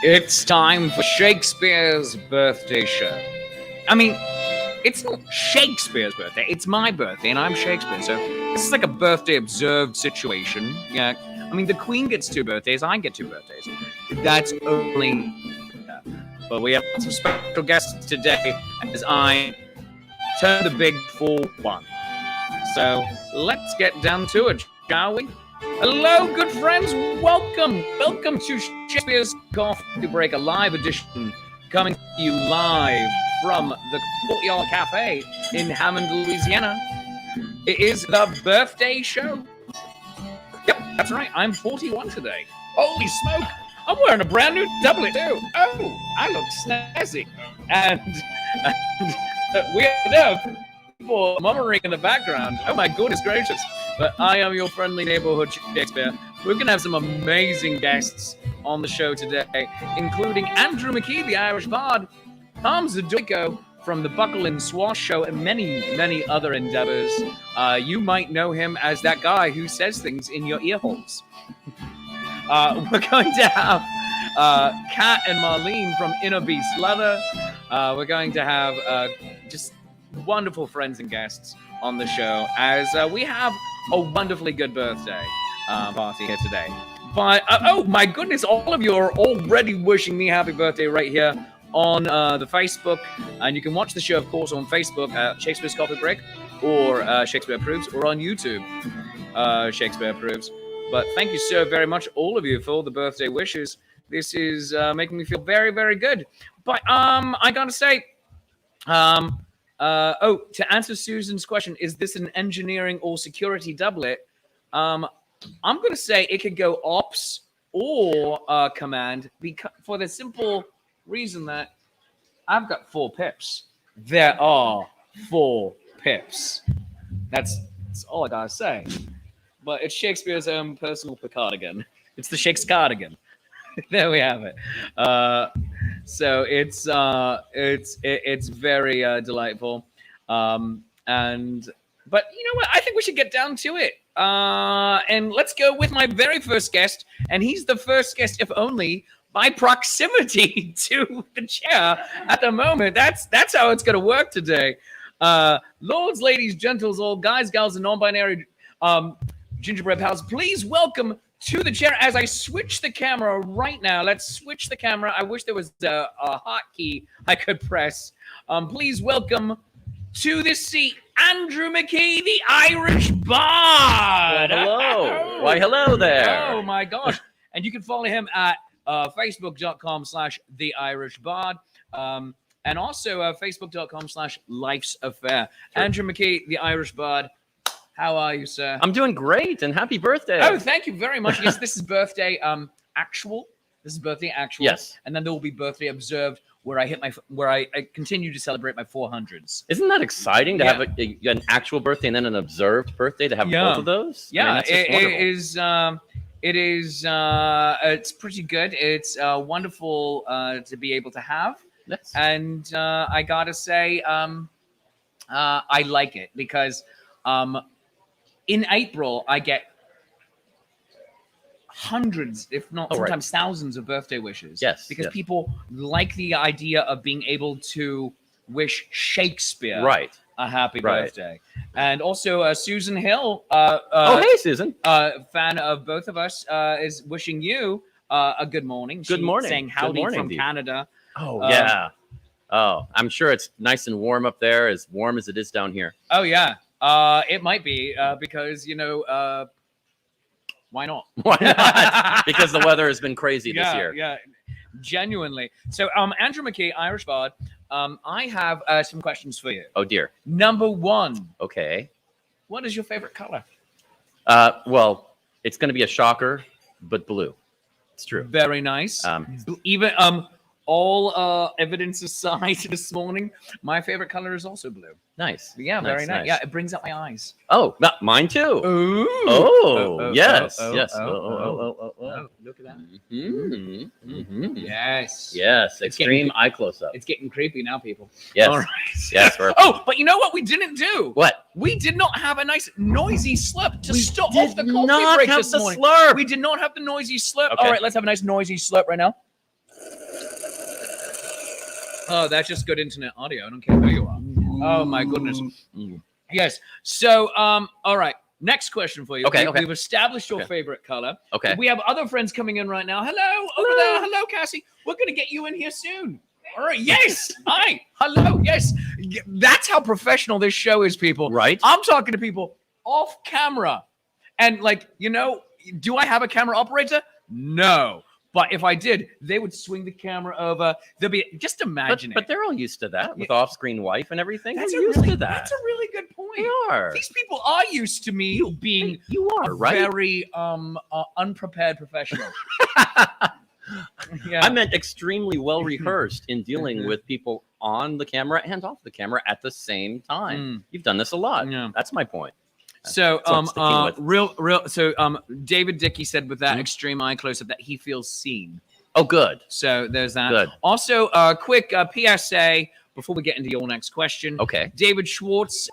It's time for Shakespeare's birthday show. I mean, it's not Shakespeare's birthday, it's my birthday, and I'm Shakespeare, so this is like a birthday observed situation. Yeah, I mean, the Queen gets 2 birthdays, I get 2 birthdays. That's only. But we have lots of special guests today as I turn the big 4-1. So let's get down to it, shall we? Hello, good friends. Welcome to Shakespeare's Coffee Break, a live edition coming to you live from the Courtyard Cafe in Hammond, Louisiana. It is the birthday show. Yep, that's right. I'm 41 today. Holy smoke! I'm wearing a brand new doublet too. Oh, I look snazzy. And we have people murmuring in the background. Oh my goodness gracious. But I am your friendly neighborhood Shakespeare. We're going to have some amazing guests on the show today, including Andrew McKee, the Irish bard, Tom Zadoiko from the Buckle and Swash show, and many, many other endeavors. You might know him as that guy who says things in your ear holes. We're going to have Kat and Marlene from Inner Beast Leather. We're going to have just wonderful friends and guests on the show as we have a wonderfully good birthday party here today. But, oh my goodness, all of you are already wishing me happy birthday right here on the Facebook. And you can watch the show, of course, on Facebook at Shakespeare's Coffee Break or Shakespeare Approves, or on YouTube, Shakespeare Approves. But thank you so very much, all of you, for all the birthday wishes. This is making me feel very, very good. But I gotta say, to answer Susan's question, is this an engineering or security doublet? I'm going to say it could go ops or command for the simple reason that I've got 4 pips. There are 4 pips. That's all I got to say. But it's Shakespeare's own personal Picardigan. It's the Shakescardigan. There we have it. So it's very delightful. But you know what? I think we should get down to it. And let's go with my very first guest. And he's the first guest, if only by proximity to the chair at the moment. That's how it's going to work today. Lords, ladies, gentles, all guys, gals, and non-binary gingerbread pals, please welcome to the chair as I switch the camera right now. Let's switch the camera. I wish there was a hotkey I could press. Please welcome to this seat, Andrew McKee, the Irish bard. Well, hello. Why, hello there. Oh, my gosh. And you can follow him at facebook.com/theirishbard. And also facebook.com/life's affair. Sure. Andrew McKee, the Irish bard. How are you, sir? I'm doing great, and happy birthday. Oh, thank you very much. Yes, this is birthday actual. This is birthday actual. Yes. And then there will be birthday observed where I continue to celebrate my 400s. Isn't that exciting to have an actual birthday and then an observed birthday, to have both of those? Yeah, I mean, it is. It's pretty good. It's wonderful to be able to have. Yes. And I gotta say, I like it because in April I get hundreds, if not sometimes thousands of birthday wishes. Yes. Because people like the idea of being able to wish Shakespeare a happy birthday. And also Susan Hill, hey Susan, fan of both of us, is wishing you a good morning. Good morning. Saying howdy from Canada. Oh, yeah. Oh, I'm sure it's nice and warm up there, as warm as it is down here. Oh, yeah. It might be because, why not? Why not? Because the weather has been crazy this year. Yeah, genuinely. So, Andrew McKee, Irish bard, I have some questions for you. Oh, dear. Number 1. Okay. What is your favorite color? Well, it's going to be a shocker, but blue. It's true. Very nice. Even all evidence aside this morning, my favorite color is also blue. Nice. Yeah, very nice. Yeah, it brings up my eyes. Oh, mine too. Ooh. Oh, yes. Yes. Oh, look at that. Yes. Yes. Extreme eye close-up. It's getting creepy now, people. Yes. All right. Yes. Oh, but you know what we didn't do? What? We did not have a nice noisy slurp to stop off the coffee break this morning. Slurp. We did not have the noisy slurp. Okay. All right, let's have a nice noisy slurp right now. Oh, that's just good internet audio. I don't care who you are. Oh my goodness. Yes. So, all right. Next question for you. Okay. We've established your favorite color. Okay. We have other friends coming in right now. Hello, over there. Hello, Cassie. We're gonna get you in here soon. All right. Yes. Hi. Hello. Yes. That's how professional this show is, people. Right. I'm talking to people off camera, and do I have a camera operator? No. But if I did, they would swing the camera over. They'll be just imagine But they're all used to that with Yeah. off-screen wife and everything. That's They're used to that. That's a really good point. They are. These people are used to me being You are right. very unprepared professional. Yeah. I meant extremely well rehearsed in dealing with people on the camera and off the camera at the same time. You've done this a lot. Yeah. That's my point. So, That's what I'm sticking with. So, David Dickey said with that extreme eye close-up that he feels seen. Oh, good. So there's that. Good. Also, quick PSA before we get into your next question. Okay. David Schwartz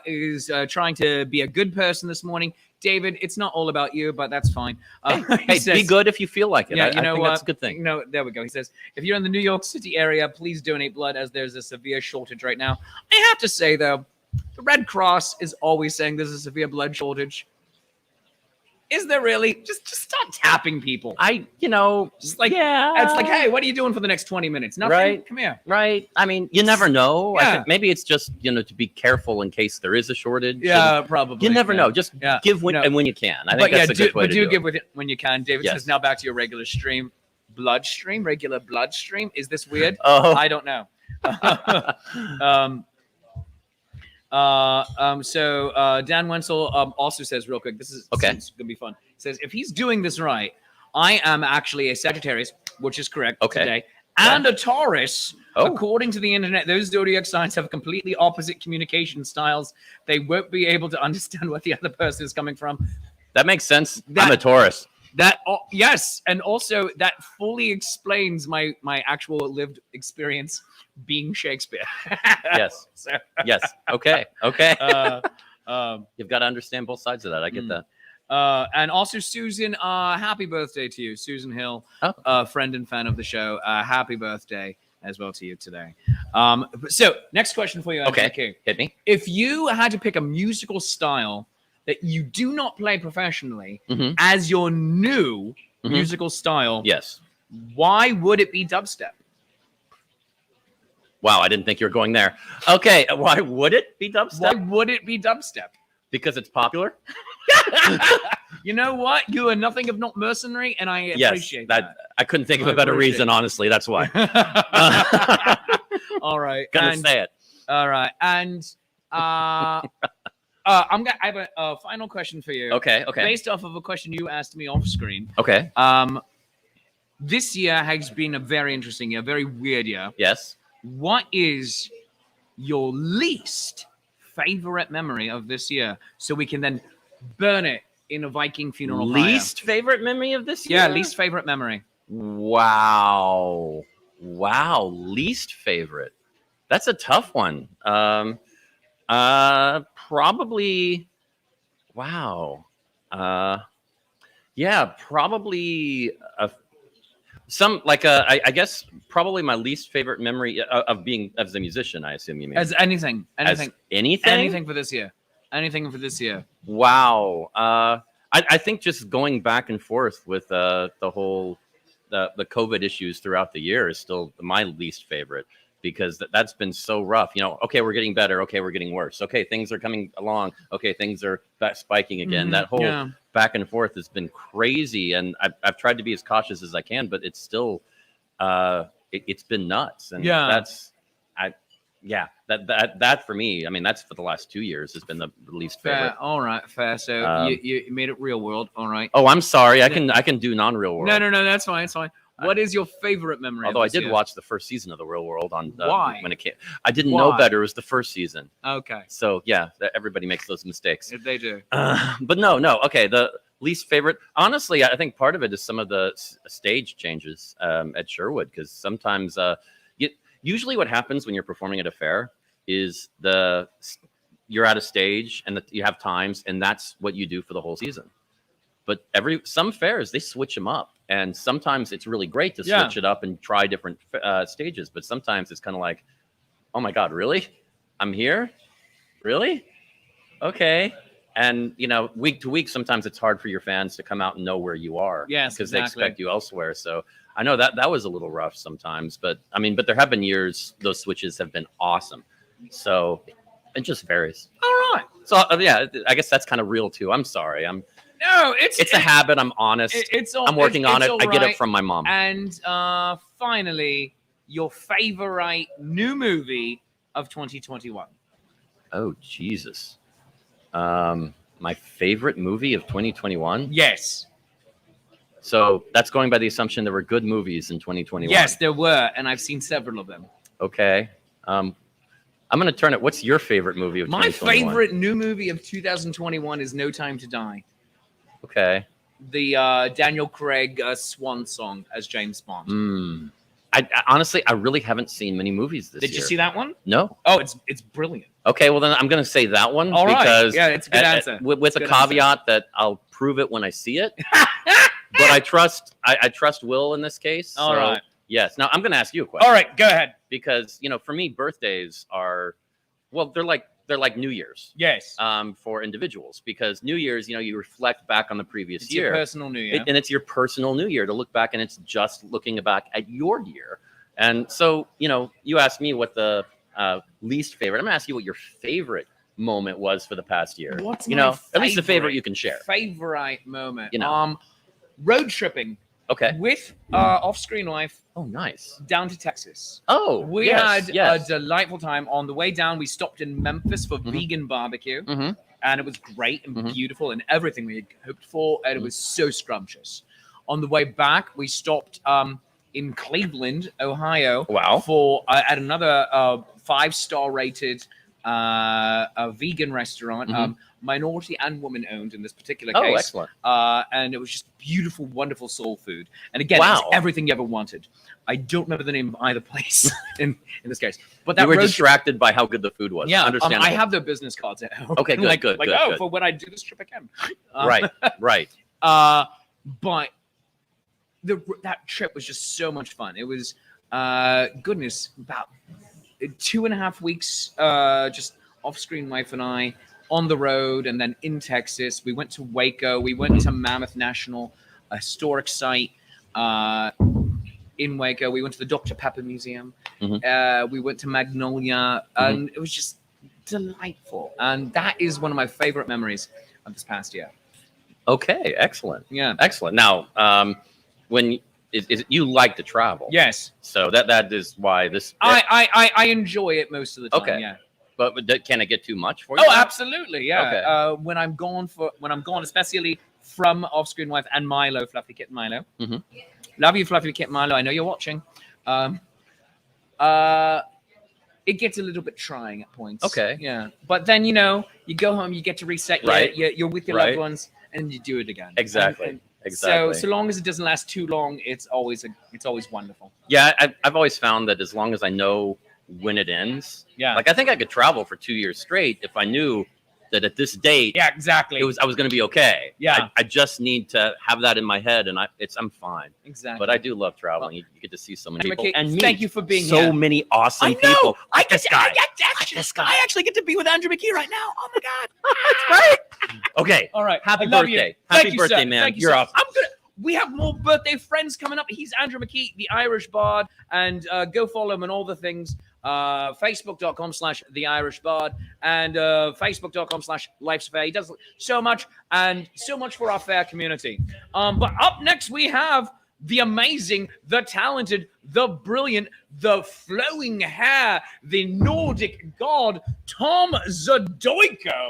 is trying to be a good person this morning. David, it's not all about you, but that's fine. Hey, be good if you feel like it. Yeah, I think what? that's a good thing. There we go. He says, if you're in the New York City area, please donate blood as there's a severe shortage right now. I have to say, though, the Red Cross is always saying there's a severe blood shortage. Is there really? Just start tapping people. Just like, it's like, hey, what are you doing for the next 20 minutes? Nothing? Right. Come here. Right. I mean, you never know. Yeah. I think maybe it's just, to be careful in case there is a shortage. Yeah, probably. You never know. Just give and when you can. I think that's a good way to do it. Give when you can. David says, now back to your regular stream. Bloodstream? Regular bloodstream? Is this weird? Oh. I don't know. So Dan Wenzel also says real quick, this is gonna be fun. He says, if he's doing this right, I am actually a Sagittarius, which is correct today, and a Taurus. According to the internet, those zodiac signs have completely opposite communication styles. They won't be able to understand what the other person is coming from. That makes sense. I'm a Taurus. Yes, and also that fully explains my actual lived experience being Shakespeare. Yes. Yes. Okay. You've got to understand both sides of that. I get that. And also, Susan, happy birthday to you, Susan Hill, friend and fan of the show. Happy birthday as well to you today. So, next question for you, Anthony. Okay, hit me. If you had to pick a musical style that you do not play professionally as your new musical style, yes, why would it be dubstep? Wow, I didn't think you were going there. Okay, why would it be dubstep? Why would it be dubstep? Because it's popular. You know what? You are nothing if not mercenary, and I appreciate that. I couldn't think of a better reason, honestly. That's why. All right. Gonna say it. All right. And I have a final question for you. Okay. Based off of a question you asked me off screen. Okay. This year has been a very interesting year, very weird year. Yes. What is your least favorite memory of this year, so we can then burn it in a Viking funeral Least favorite memory of this year? Yeah, least favorite memory. Wow. Least favorite. That's a tough one. Probably. Wow. Yeah, probably I guess probably my least favorite memory of being as a musician. I assume you mean as anything for this year. Anything for this year. Wow. I think just going back and forth with the whole the COVID issues throughout the year is still my least favorite, because that's been so rough. Okay, we're getting better. Okay, we're getting worse. Okay, things are coming along. Okay, things are spiking again. That whole back and forth has been crazy, and I've tried to be as cautious as I can, but it's still it's been nuts. And that for me, I mean, that's for the last 2 years has been the least favorite. All right, fair. So you made it real world. All right. Oh, I'm sorry. I can do non-real world. No, that's fine. It's fine. What is your favorite memory? Although I did watch the first season of the Real World on Why? When it came. I didn't know better. It was the first season. Okay. So yeah, everybody makes those mistakes. They do. But no. Okay, the least favorite. Honestly, I think part of it is some of the stage changes at Sherwood, because sometimes usually what happens when you're performing at a fair is you're at a stage and you have times, and that's what you do for the whole season. but some fairs they switch them up, and sometimes it's really great to Yeah. switch it up and try different stages. But sometimes it's kind of like, oh my God, really? I'm here? Really? Okay. And week to week, sometimes it's hard for your fans to come out and know where you are. Yes, because exactly. they expect you elsewhere. So I know that was a little rough sometimes, but there have been years those switches have been awesome. So it just varies. All right. So yeah, I guess that's kind of real too. I'm sorry. No, it's a habit. I'm honest. I'm working on it. I get it from my mom. And finally, your favorite new movie of 2021. Oh Jesus. My favorite movie of 2021? Yes. So that's going by the assumption there were good movies in 2021. Yes, there were, and I've seen several of them. Okay. I'm going to turn it. What's your favorite movie of 2021? My favorite new movie of 2021 is No Time to Die. Okay. The Daniel Craig swan song as James Bond. I honestly, I really haven't seen many movies this year. Did you see that one? No. Oh, it's brilliant. Okay, well then I'm going to say that one. All right. Because yeah, it's a good answer. With a caveat that I'll prove it when I see it. But I trust Will in this case. All right. Yes. Now I'm going to ask you a question. All right, go ahead. Because for me, birthdays are, well, they're like New Year's. Yes. For individuals, because New Year's, you reflect back on the previous It's year. your personal New Year. And it's your personal New Year to look back, and it's just looking back at your year. And so, you asked me what the least favorite. I'm going to ask you what your favorite moment was for the past year. What's at least the favorite you can share. Favorite moment. Road tripping. Okay. With off-screen wife. Oh, nice. Down to Texas. Oh, we had a delightful time. On the way down, we stopped in Memphis for vegan barbecue, and it was great and beautiful and everything we had hoped for, and it was so scrumptious. On the way back, we stopped in Cleveland, Ohio. Wow. For at another 5-star rated a vegan restaurant, minority and woman owned in this particular case. Oh, excellent. And it was just beautiful, wonderful soul food. And again, it's everything you ever wanted. I don't remember the name of either place in this case. But that you were distracted by how good the food was. Yeah, understandable. I have their business cards at home. Okay, good, good. For when I do this trip again. Right. But that trip was just so much fun. It was, goodness, about 2.5 weeks, just off-screen wife and I on the road, and then in Texas. We went to Waco. We went to Mammoth National, a historic site in Waco. We went to the Dr. Pepper Museum. We went to Magnolia, and it was just delightful. And that is one of my favorite memories of this past year. Okay, excellent. Yeah, excellent. Now, when you like to travel? Yes. So that is why this. I enjoy it most of the time. Okay. Yeah. But can it get too much for you? Oh, absolutely. Yeah. Okay. When I'm gone, especially from Off-Screen Wife and Milo, Fluffy Kitten Milo. Love you, Fluffy Kitten Milo. I know you're watching. It gets a little bit trying at points. Okay. Yeah. But then you go home, you get to reset. Right. You're with your loved ones, and you do it again. Exactly. Exactly. So long as it doesn't last too long, it's always wonderful. Yeah, I've always found that as long as I know when it ends. Yeah. Like I think I could travel for 2 years straight if I knew that at this date. Yeah, exactly. I was going to be okay. Yeah. I just need to have that in my head, and I'm fine. Exactly. But I do love traveling. You get to see so many people, and meet thank you for being so here. many awesome people. I actually get to be with Andrew McKee right now. Oh my God. That's right. Okay. All right. Happy I love birthday. You. Happy birthday, man. You're awesome. We have more birthday friends coming up. He's Andrew McKee, the Irish Bard, and go follow him on all the things. Facebook.com/The Irish Bard and Facebook.com/Life's Fair. He does so much and so much for our fair community. But up next we have the amazing, the talented, the brilliant, the flowing hair, the Nordic god, Tom Zadoiko.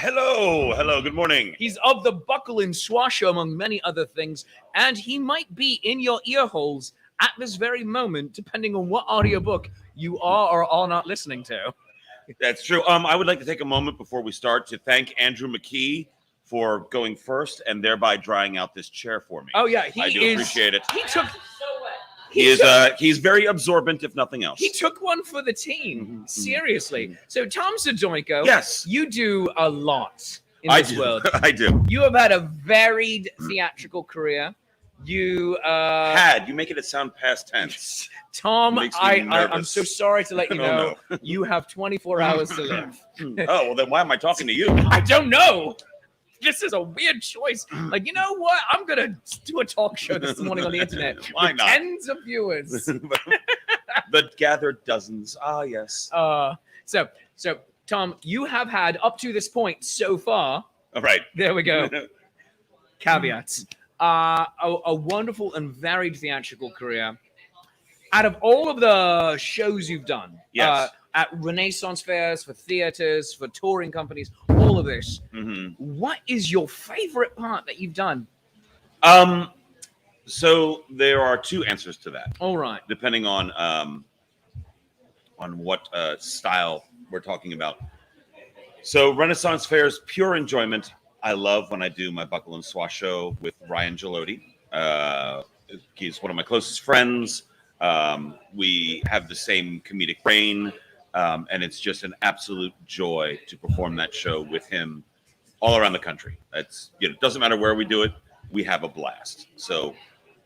Hello, good morning. He's of the Buckle and Swasher, among many other things, and he might be in your ear holes at this very moment, depending on what audiobook you are or are not listening to. That's true. I would like to take a moment before we start to thank Andrew McKee for going first and thereby drying out this chair for me. Oh yeah, I do appreciate it. He's very absorbent, if nothing else. He took one for the team. Seriously. So Tom Zadoiko, yes, you do a lot in I this do. world. I do. You have had a varied theatrical career. You You make it sound past tense. Tom, Makes me I'm nervous. so sorry to let you Oh, know no. you have 24 hours to live. Oh, well, then why am I talking to you? I don't know. This is a weird choice. Like, you know what? I'm gonna do a talk show this morning on the internet Why with not? tens of viewers. The gathered dozens. Ah, yes. So Tom, you have had up to this point so far. All right. There we go. Caveats. A wonderful and varied theatrical career. Out of all of the shows you've done, Yes. At Renaissance fairs, for theaters, for touring companies, all of this, what is your favorite part that you've done? So there are two answers to that, All right. depending on what style we're talking about. So Renaissance fairs, pure enjoyment. I love when I do my Buckle and Swash show with Ryan Gelotti. He's one of my closest friends. We have the same comedic brain, and it's just an absolute joy to perform that show with him all around the country. It doesn't matter where we do it, we have a blast. So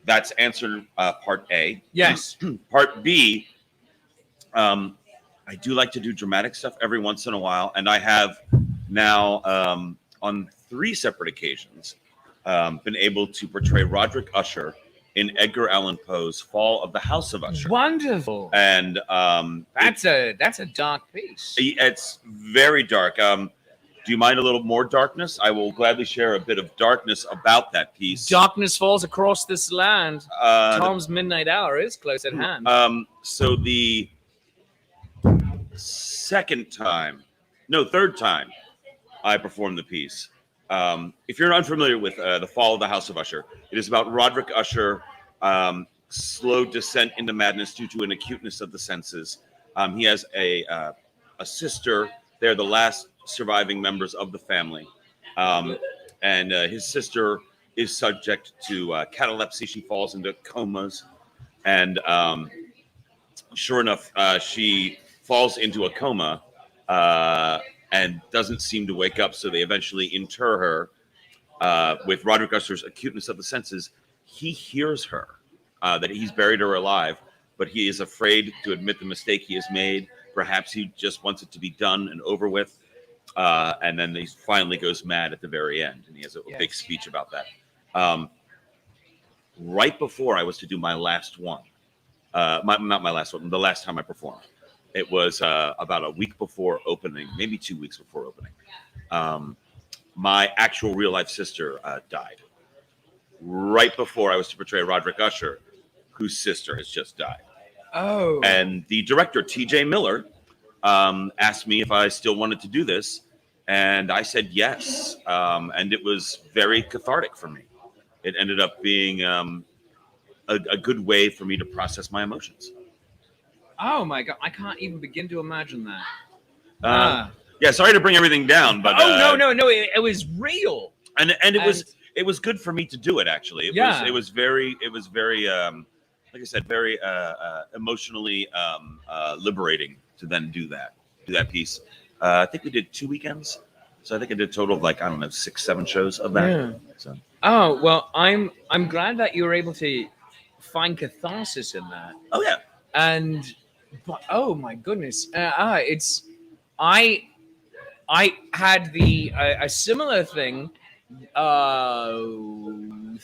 that's answer part A. Yes. Part B, I do like to do dramatic stuff every once in a while, and I have now on 3 separate occasions been able to portray Roderick Usher in Edgar Allan Poe's Fall of the House of Usher. Wonderful. And That's a dark piece. it's very dark. Do you mind a little more darkness? I will gladly share a bit of darkness about that piece. Darkness falls across this land. Tom's midnight hour is close at hand. So the third time I performed the piece. If you're unfamiliar with The Fall of the House of Usher, it is about Roderick Usher, slow descent into madness due to an acuteness of the senses. He has a sister. They're the last surviving members of the family. And his sister is subject to catalepsy. She falls into comas. And sure enough, she falls into a coma and doesn't seem to wake up. So they eventually inter her with Roderick Usher's acuteness of the senses. He hears her, that he's buried her alive, but he is afraid to admit the mistake he has made. Perhaps he just wants it to be done and over with. And then he finally goes mad at the very end, and he has a big speech about that. Right before I was to do my last one, not my last one, the last time I performed, it was about a week before opening, maybe 2 weeks before opening. My actual real life sister died right before I was to portray Roderick Usher, whose sister has just died. Oh. And the director, T.J. Miller, asked me if I still wanted to do this. And I said yes. And it was very cathartic for me. It ended up being a good way for me to process my emotions. Oh my God. I can't even begin to imagine that. Yeah, sorry to bring everything down, but no. It was real. And it was good for me to do it. Actually, it was very like I said, very emotionally liberating to then do that piece. I think we did 2 weekends, so I think I did a total of 6-7 shows of that. Yeah. So. Oh well, I'm glad that you were able to find catharsis in that. Oh yeah. But oh my goodness, I had a similar thing 13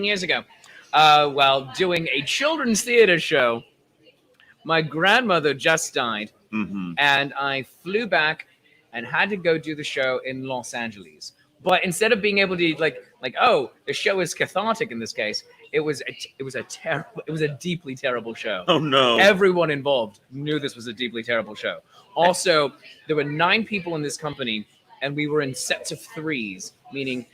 years ago while doing a children's theater show. My grandmother just died, and I flew back and had to go do the show in Los Angeles. But instead of being able to the show is cathartic in this case, it was a deeply terrible show. Oh no! Everyone involved knew this was a deeply terrible show. Also, there were 9 people in this company, and we were in sets of 3s, meaning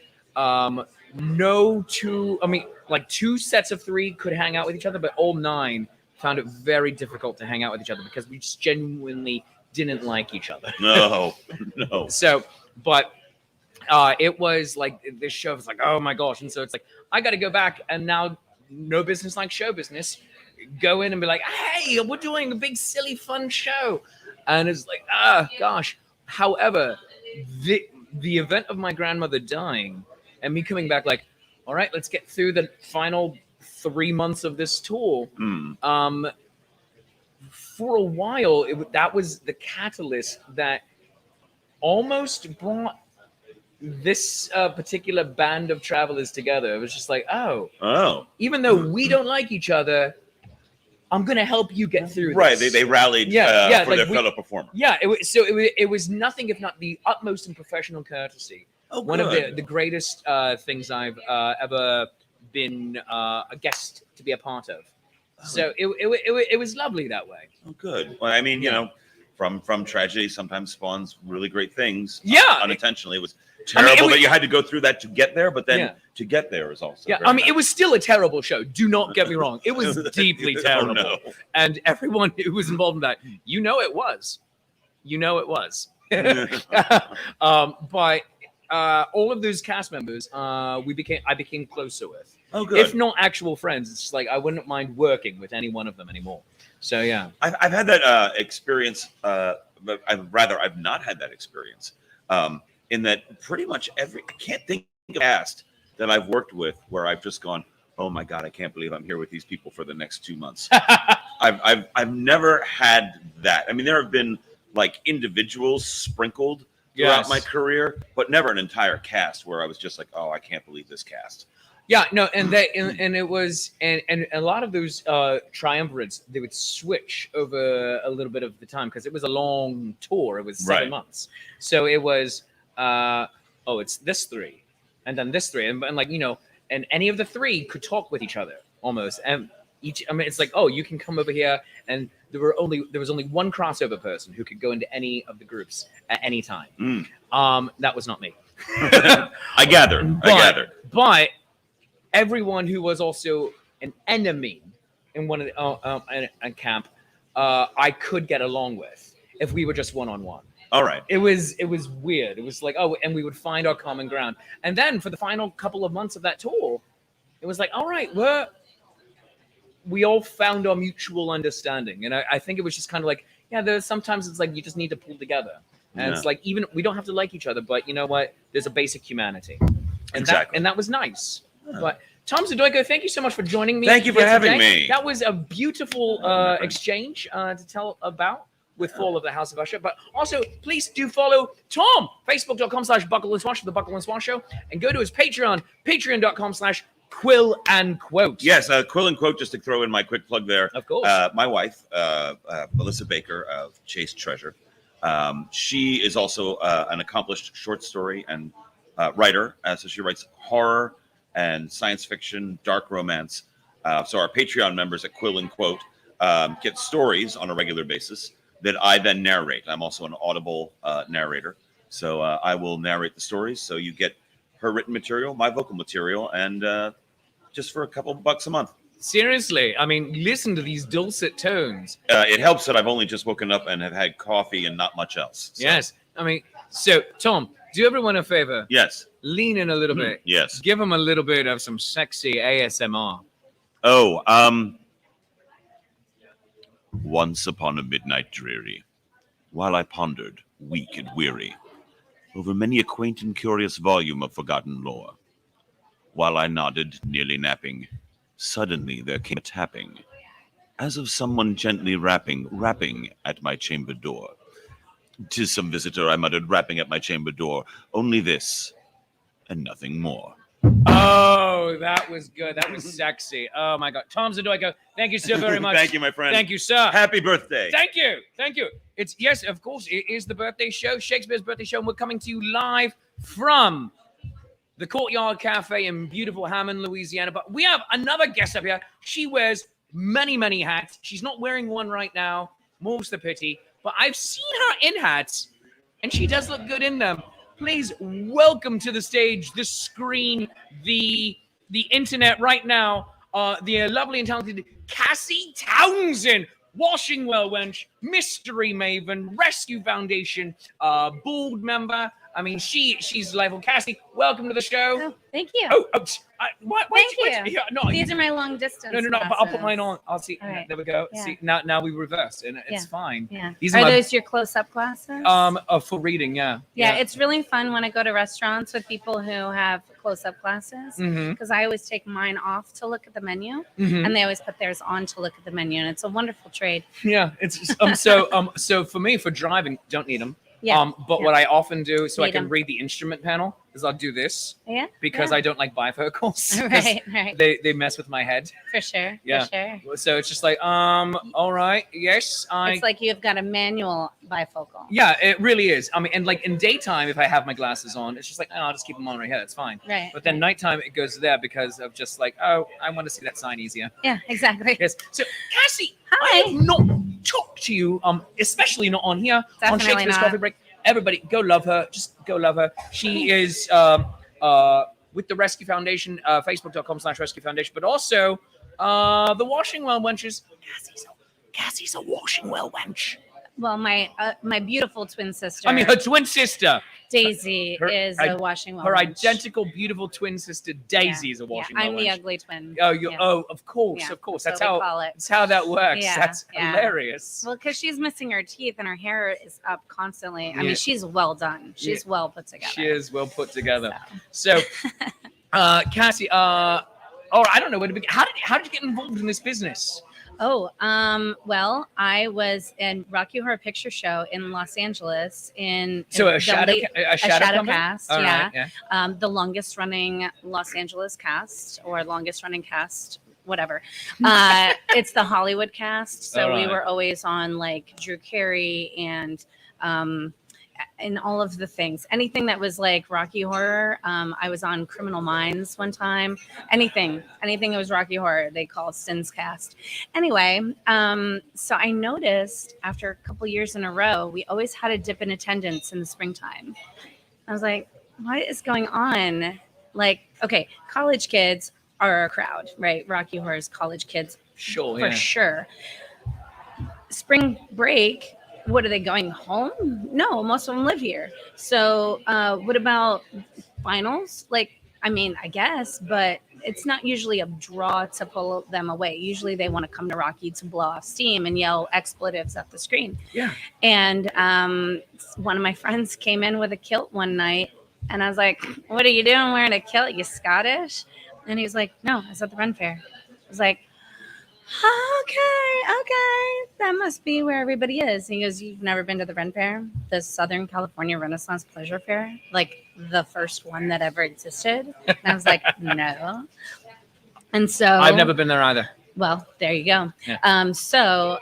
two sets of 3 could hang out with each other, but all 9 found it very difficult to hang out with each other because we just genuinely didn't like each other. No. So, but it was like this show was like, oh my gosh. And so it's like, I got to go back and now no business like show business. Go in and be like, hey, we're doing a big, silly, fun show. And it's like, gosh. However, the event of my grandmother dying and me coming back like, all right, let's get through the final 3 months of this tour. For a while, that was the catalyst that almost brought this particular band of travelers together. It was just like, oh, even though we don't like each other, I'm gonna help you get through Right, this. they rallied for like their fellow performer. Yeah, it was nothing if not the utmost in professional courtesy. One of the greatest things I've ever been a guest to be a part of. So it was lovely that way. Oh, good. Well, I mean, you know, from tragedy sometimes spawns really great things. Yeah, unintentionally. It was terrible that you had to go through that to get there, but then to get there is also. Yeah, I mean, it was still a terrible show. Do not get me wrong. It was deeply terrible. Oh, no. And everyone who was involved in that, it was. But all of those cast members, I became closer with. Oh, good. If not actual friends, it's just like I wouldn't mind working with any one of them anymore. So yeah, I've had that experience. But I've not had that experience. In that pretty much I can't think of a cast that I've worked with where I've just gone, oh my God, I can't believe I'm here with these people for the next 2 months. I've never had that. I mean, there have been like individuals sprinkled throughout my career, but never an entire cast where I was just like, oh, I can't believe this cast. Yeah, no, and it was and a lot of those triumvirates, they would switch over a little bit of the time because it was a long tour. It was 7 months, so it was it's this three, and then this three, and like and any of the three could talk with each other almost, and it's like, oh, you can come over here, and there was only one crossover person who could go into any of the groups at any time. That was not me. I gathered. But everyone who was also an enemy in one of the a camp, I could get along with if we were just one-on-one. All right. It was weird. It was like, oh, and we would find our common ground. And then for the final couple of months of that tour, it was like, all right, we all found our mutual understanding. And I think it was just kind of like, there's sometimes it's like you just need to pull together. And it's like, even we don't have to like each other, but you know what? There's a basic humanity. And that was nice. But Tom Zadoyko, thank you so much for joining me. Thank you for having me. That was a beautiful exchange to tell about with Fall of the House of Usher. But also, please do follow Tom, facebook.com/Buckle and Swash, The Buckle and Swash Show, and go to his Patreon, patreon.com/Quill and Quote. Yes, Quill and Quote, just to throw in my quick plug there. Of course. My wife, Melissa Baker of Chase Treasure, she is also an accomplished short story and writer. So she writes horror and science fiction, dark romance. So our Patreon members at Quill and Quote get stories on a regular basis that I then narrate. I'm also an Audible narrator. So I will narrate the stories. So you get her written material, my vocal material, and just for a couple bucks a month. Seriously, I mean, listen to these dulcet tones. It helps that I've only just woken up and have had coffee and not much else. So. Yes. I mean, so Tom, do everyone a favor. Yes. Lean in a little bit. Yes. Give them a little bit of some sexy ASMR. Oh, once upon a midnight dreary, while I pondered, weak and weary, over many a quaint and curious volume of forgotten lore, while I nodded, nearly napping, suddenly there came a tapping, as of someone gently rapping at my chamber door. "'Tis some visitor," I muttered, rapping at my chamber door. "Only this, and nothing more." Oh, that was good. That was sexy. Oh, my God. Tom Zadoyko, thank you so very much. Thank you, my friend. Thank you, sir. Happy birthday. Thank you. Thank you. Yes, of course, it is the birthday show, Shakespeare's birthday show, and we're coming to you live from the Courtyard Cafe in beautiful Hammond, Louisiana. But we have another guest up here. She wears many, many hats. She's not wearing one right now. More's the pity. But I've seen her in hats, and she does look good in them. Please welcome to the stage, the screen, the internet right now, the lovely and talented Cassie Townsend, Washing Well Wench, Mystery Maven, Rescue Foundation, board member, I mean, she's delightful. Cassie, welcome to the show. Oh, thank you. Why Thank you. Yeah, no, These are my long distance. no, but I'll put mine classes. on. I'll see. All right. There we go. Yeah. See, now we reversed, and it's Yeah. fine. Yeah. These Are my those your close-up classes? for reading. Yeah. Yeah, it's really fun when I go to restaurants with people who have close-up classes Mm-hmm. because I always take mine off to look at the menu, Mm-hmm. and they always put theirs on to look at the menu, and it's a wonderful trade. Yeah. It's so for me for driving, don't need them. Yeah. But yeah. what I often do so I Need can 'em. read the instrument panel is I'll do this Yeah. because yeah. I don't like bifocals. 'cause Right. They mess with my head. For sure. Yeah. For sure. So it's just like all right, yes, It's like you've got a manual bifocal. yeah, it really is. I mean, and like in daytime, if I have my glasses on, it's just like, oh, I'll just keep them on right here. That's fine. Right. But then nighttime, it goes there because of just like, oh, I want to see that sign easier. Yeah. Exactly. Yes. So Cassie, Hi. I have not talked to you, especially not on here on Definitely Shakespeare's not. Coffee Break. Everybody, go love her. Just go love her. She is with the Rescue Foundation, Facebook.com/Rescue Foundation, but also the Washing Well Wenches. Cassie's a Washing Well wench. Well, my beautiful twin sister. I mean, her twin sister. Daisy her is I- a washing well. Her wench. identical, beautiful twin sister Daisy is a washing I'm well the wench. ugly twin. Oh, you. Yeah. Oh, of course, Yeah, of course. that's That's what we how. call it. That's how that works. Yeah, That's yeah. hilarious. Well, because she's missing her teeth and her hair is up constantly. I Yeah. mean, she's well done. She's well put together. She is well put together. So. So, Cassie, I don't know where to begin. How did you get involved in this business? Oh, well, I was in Rocky Horror Picture Show in Los Angeles in So in a shadow company? cast, All yeah. right, yeah. The longest running Los Angeles cast or longest running cast, whatever. It's the Hollywood cast. So All we right. were always on like Drew Carey and all of the things. Anything that was like Rocky Horror. I was on Criminal Minds one time. Anything that was Rocky Horror, they call Sins Cast. Anyway, so I noticed after a couple years in a row, we always had a dip in attendance in the springtime. I was like, what is going on? Like, okay, college kids are a crowd, right? Rocky Horror's college kids Sure, for yeah. sure. Spring break, what are they going home? No, most of them live here. So what about finals? Like, I mean, I guess, but it's not usually a draw to pull them away. Usually they want to come to Rocky to blow off steam and yell expletives at the screen. Yeah. And one of my friends came in with a kilt one night, and I was like, what are you doing wearing a kilt? You Scottish? And he was like, no, I was at the Ren Fair. I was like, okay, that must be where everybody is. And he goes, you've never been to the Ren Fair, the Southern California Renaissance Pleasure Fair, like the first one that ever existed? And I was like, no. And so I've never been there either. well, there you go. Yeah. So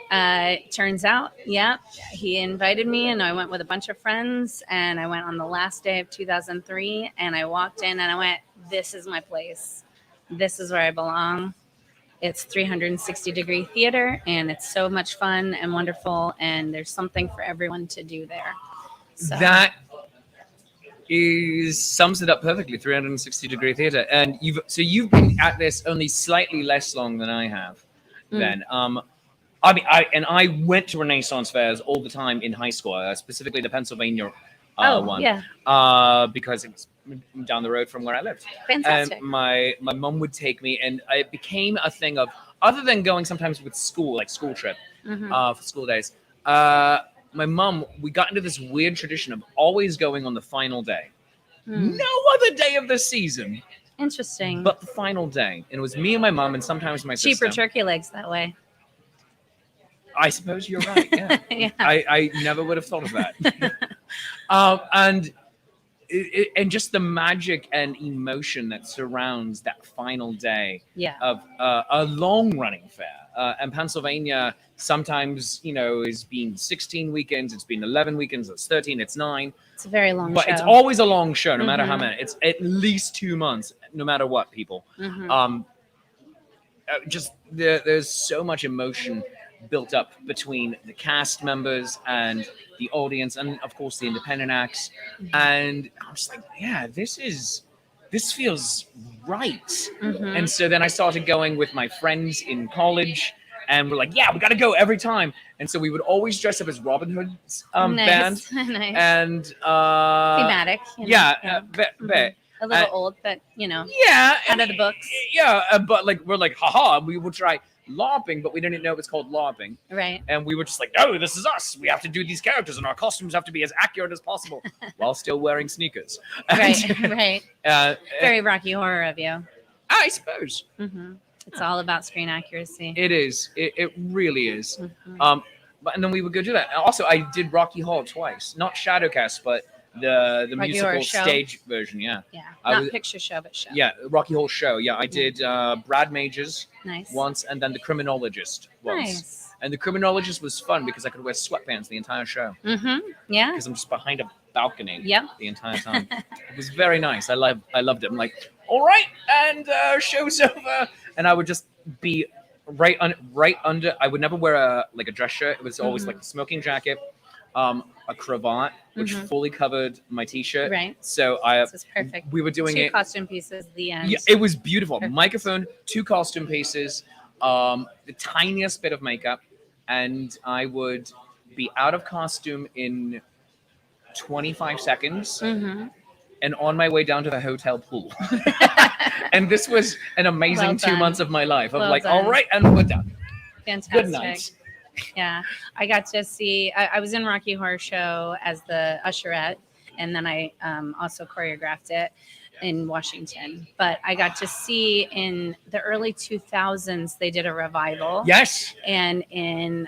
turns out, yeah, he invited me, and I went with a bunch of friends, and I went on the last day of 2003, and I walked in, and I went, this is my place. This is where I belong. It's 360-degree theater, and it's so much fun and wonderful, and there's something for everyone to do there. So, That sums it up perfectly. 360-degree theater, and you've been at this only slightly less long than I have. Then, I mean, I went to Renaissance fairs all the time in high school, specifically the Pennsylvania one. yeah, Because it's down the road from where I lived. fantastic. And my mom would take me, and it became a thing of, other than going sometimes with school, like school trip Mhm. for school days. My mom, we got into this weird tradition of always going on the final day. Hmm. No other day of the season, Interesting. but the final day. And it was me and my mom, and sometimes my Cheaper sister. turkey legs that way. I suppose you're right. Yeah. Yeah. I never would have thought of that. And just the magic and emotion that surrounds that final day Yeah. of a long-running fair. And Pennsylvania sometimes, has been 16 weekends, it's been 11 weekends, it's 13, it's 9. It's a very long But show. it's always a long show, no matter how Mhm. many. It's at least 2 months, no matter what, people. Mhm. There's so much emotion built up between the cast members and the audience, and of course the independent acts. And I'm just like, yeah, this feels right. Mhm. And so then I started going with my friends in college, And we're like, yeah, we got to go every time. And so we would always dress up as Robin Hood's band. Nice. And Thematic. You know? yeah, Mhm. A little old, but yeah, out of the books. Yeah, but like we're like, haha, we will try LARPing, but we didn't know it was called LARPing. Right. And we were just like, no, this is us. We have to do these characters, and our costumes have to be as accurate as possible while still wearing sneakers. Right. Right. Very I Rocky Horror of you. suppose It's all about screen accuracy. it is. It really is. Mhm. But and then we would go do that. And also, I did Rocky Horror twice, not Shadowcast, but the Rocky Horror musical Show? stage version. Yeah, Yeah. I Not was- picture show, but show. yeah, Rocky Horror Show. Yeah, I did Brad Majors Nice. once, and then the Criminologist once. Nice. And the Criminologist was fun because I could wear sweatpants the entire show Yeah. because I'm just behind a balcony Yep. the entire time. It was very nice. I loved it. I'm like, all right, and show's over, and I would just be right under. I would never wear a dress shirt. It was always like a smoking jacket, a cravat which fully covered my t-shirt. Right. So This is perfect. we were doing Two it. costume pieces. The end. Yeah, it was beautiful. Perfect. Microphone, 2 costume pieces, the tiniest bit of makeup, and I would be out of costume in 25 seconds Mhm. and on my way down to the hotel pool. And this was an amazing Well 2 done. months of my life. Of Well like, done. all right, and we're done. Fantastic. Good night. Yeah, I got to see. I was in Rocky Horror Show as the usherette, and then I also choreographed it in Washington. But I got to see in the early 2000s they did a revival. Yes. And in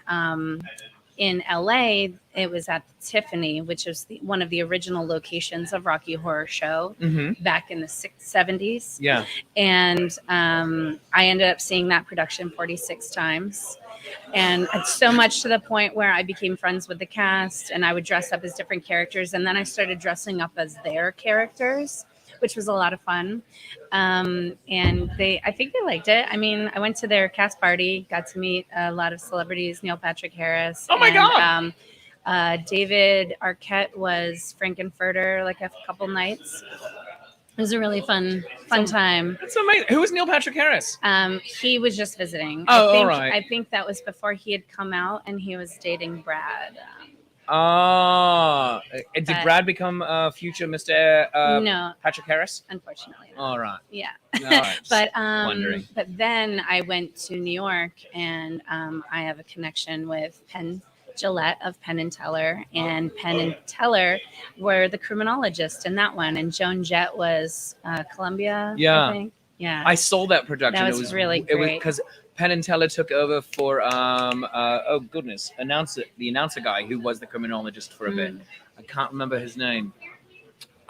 LA, it was at the Tiffany, which was one of the original locations of Rocky Horror Show back in the 70s. Yeah. And I ended up seeing that production 46 times. And it's so much to the point where I became friends with the cast and I would dress up as different characters. And then I started dressing up as their characters, which was a lot of fun. And I think they liked it. I mean, I went to their cast party, got to meet a lot of celebrities, Neil Patrick Harris. Oh my God. David Arquette was Frankenfurter like a couple nights. It was a really fun time. That's amazing. Who was Neil Patrick Harris? He was just visiting. Oh, I think, all right. I think that was before he had come out and he was dating Brad. Did But- Brad become future Mr. No, Patrick Harris? unfortunately. All right. Yeah. All right. But wondering. but then I went to New York and I have a connection with Penn Jillette of Penn and Teller, and Penn and Teller were the criminologist in that one, and Joan Jett was Columbia. Yeah. I think. Yeah. I saw that production. That was really It was great. because Penn and Teller took over for the announcer guy who was the criminologist for a bit. I can't remember his name.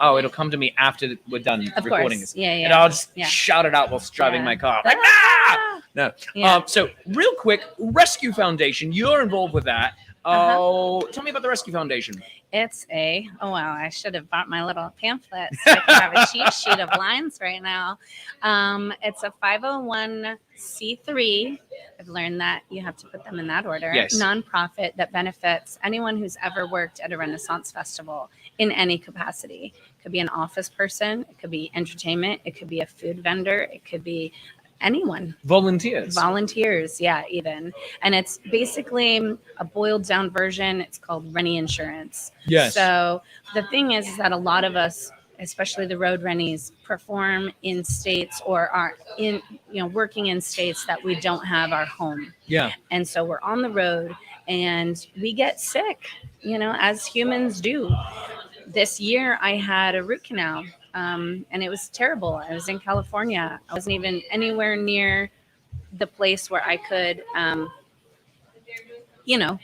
Oh, it'll come to me after we're done Of recording course. this. Yeah. And I'll just Yeah. shout it out whilst driving Yeah. my car. Like, ah! No. Yeah. So real quick, Rescue Foundation. You're involved with that. Oh, tell me about the Rescue Foundation. It's I should have bought my little pamphlet so I could have a cheat sheet of lines right now. It's a 501c3. I've learned that you have to put them in that order. Yes. Nonprofit that benefits anyone who's ever worked at a Renaissance festival in any capacity. It could be an office person, it could be entertainment, it could be a food vendor, it could be anyone. Volunteers, yeah, even. And it's basically a boiled down version. It's called Rennie Insurance. Yes. So the thing is that a lot of us, especially the road Rennies, perform in states or are working in states that we don't have our home. Yeah. And so we're on the road and we get sick, as humans do. This year I had a root canal. And it was terrible. I was in California. I wasn't even anywhere near the place where I could,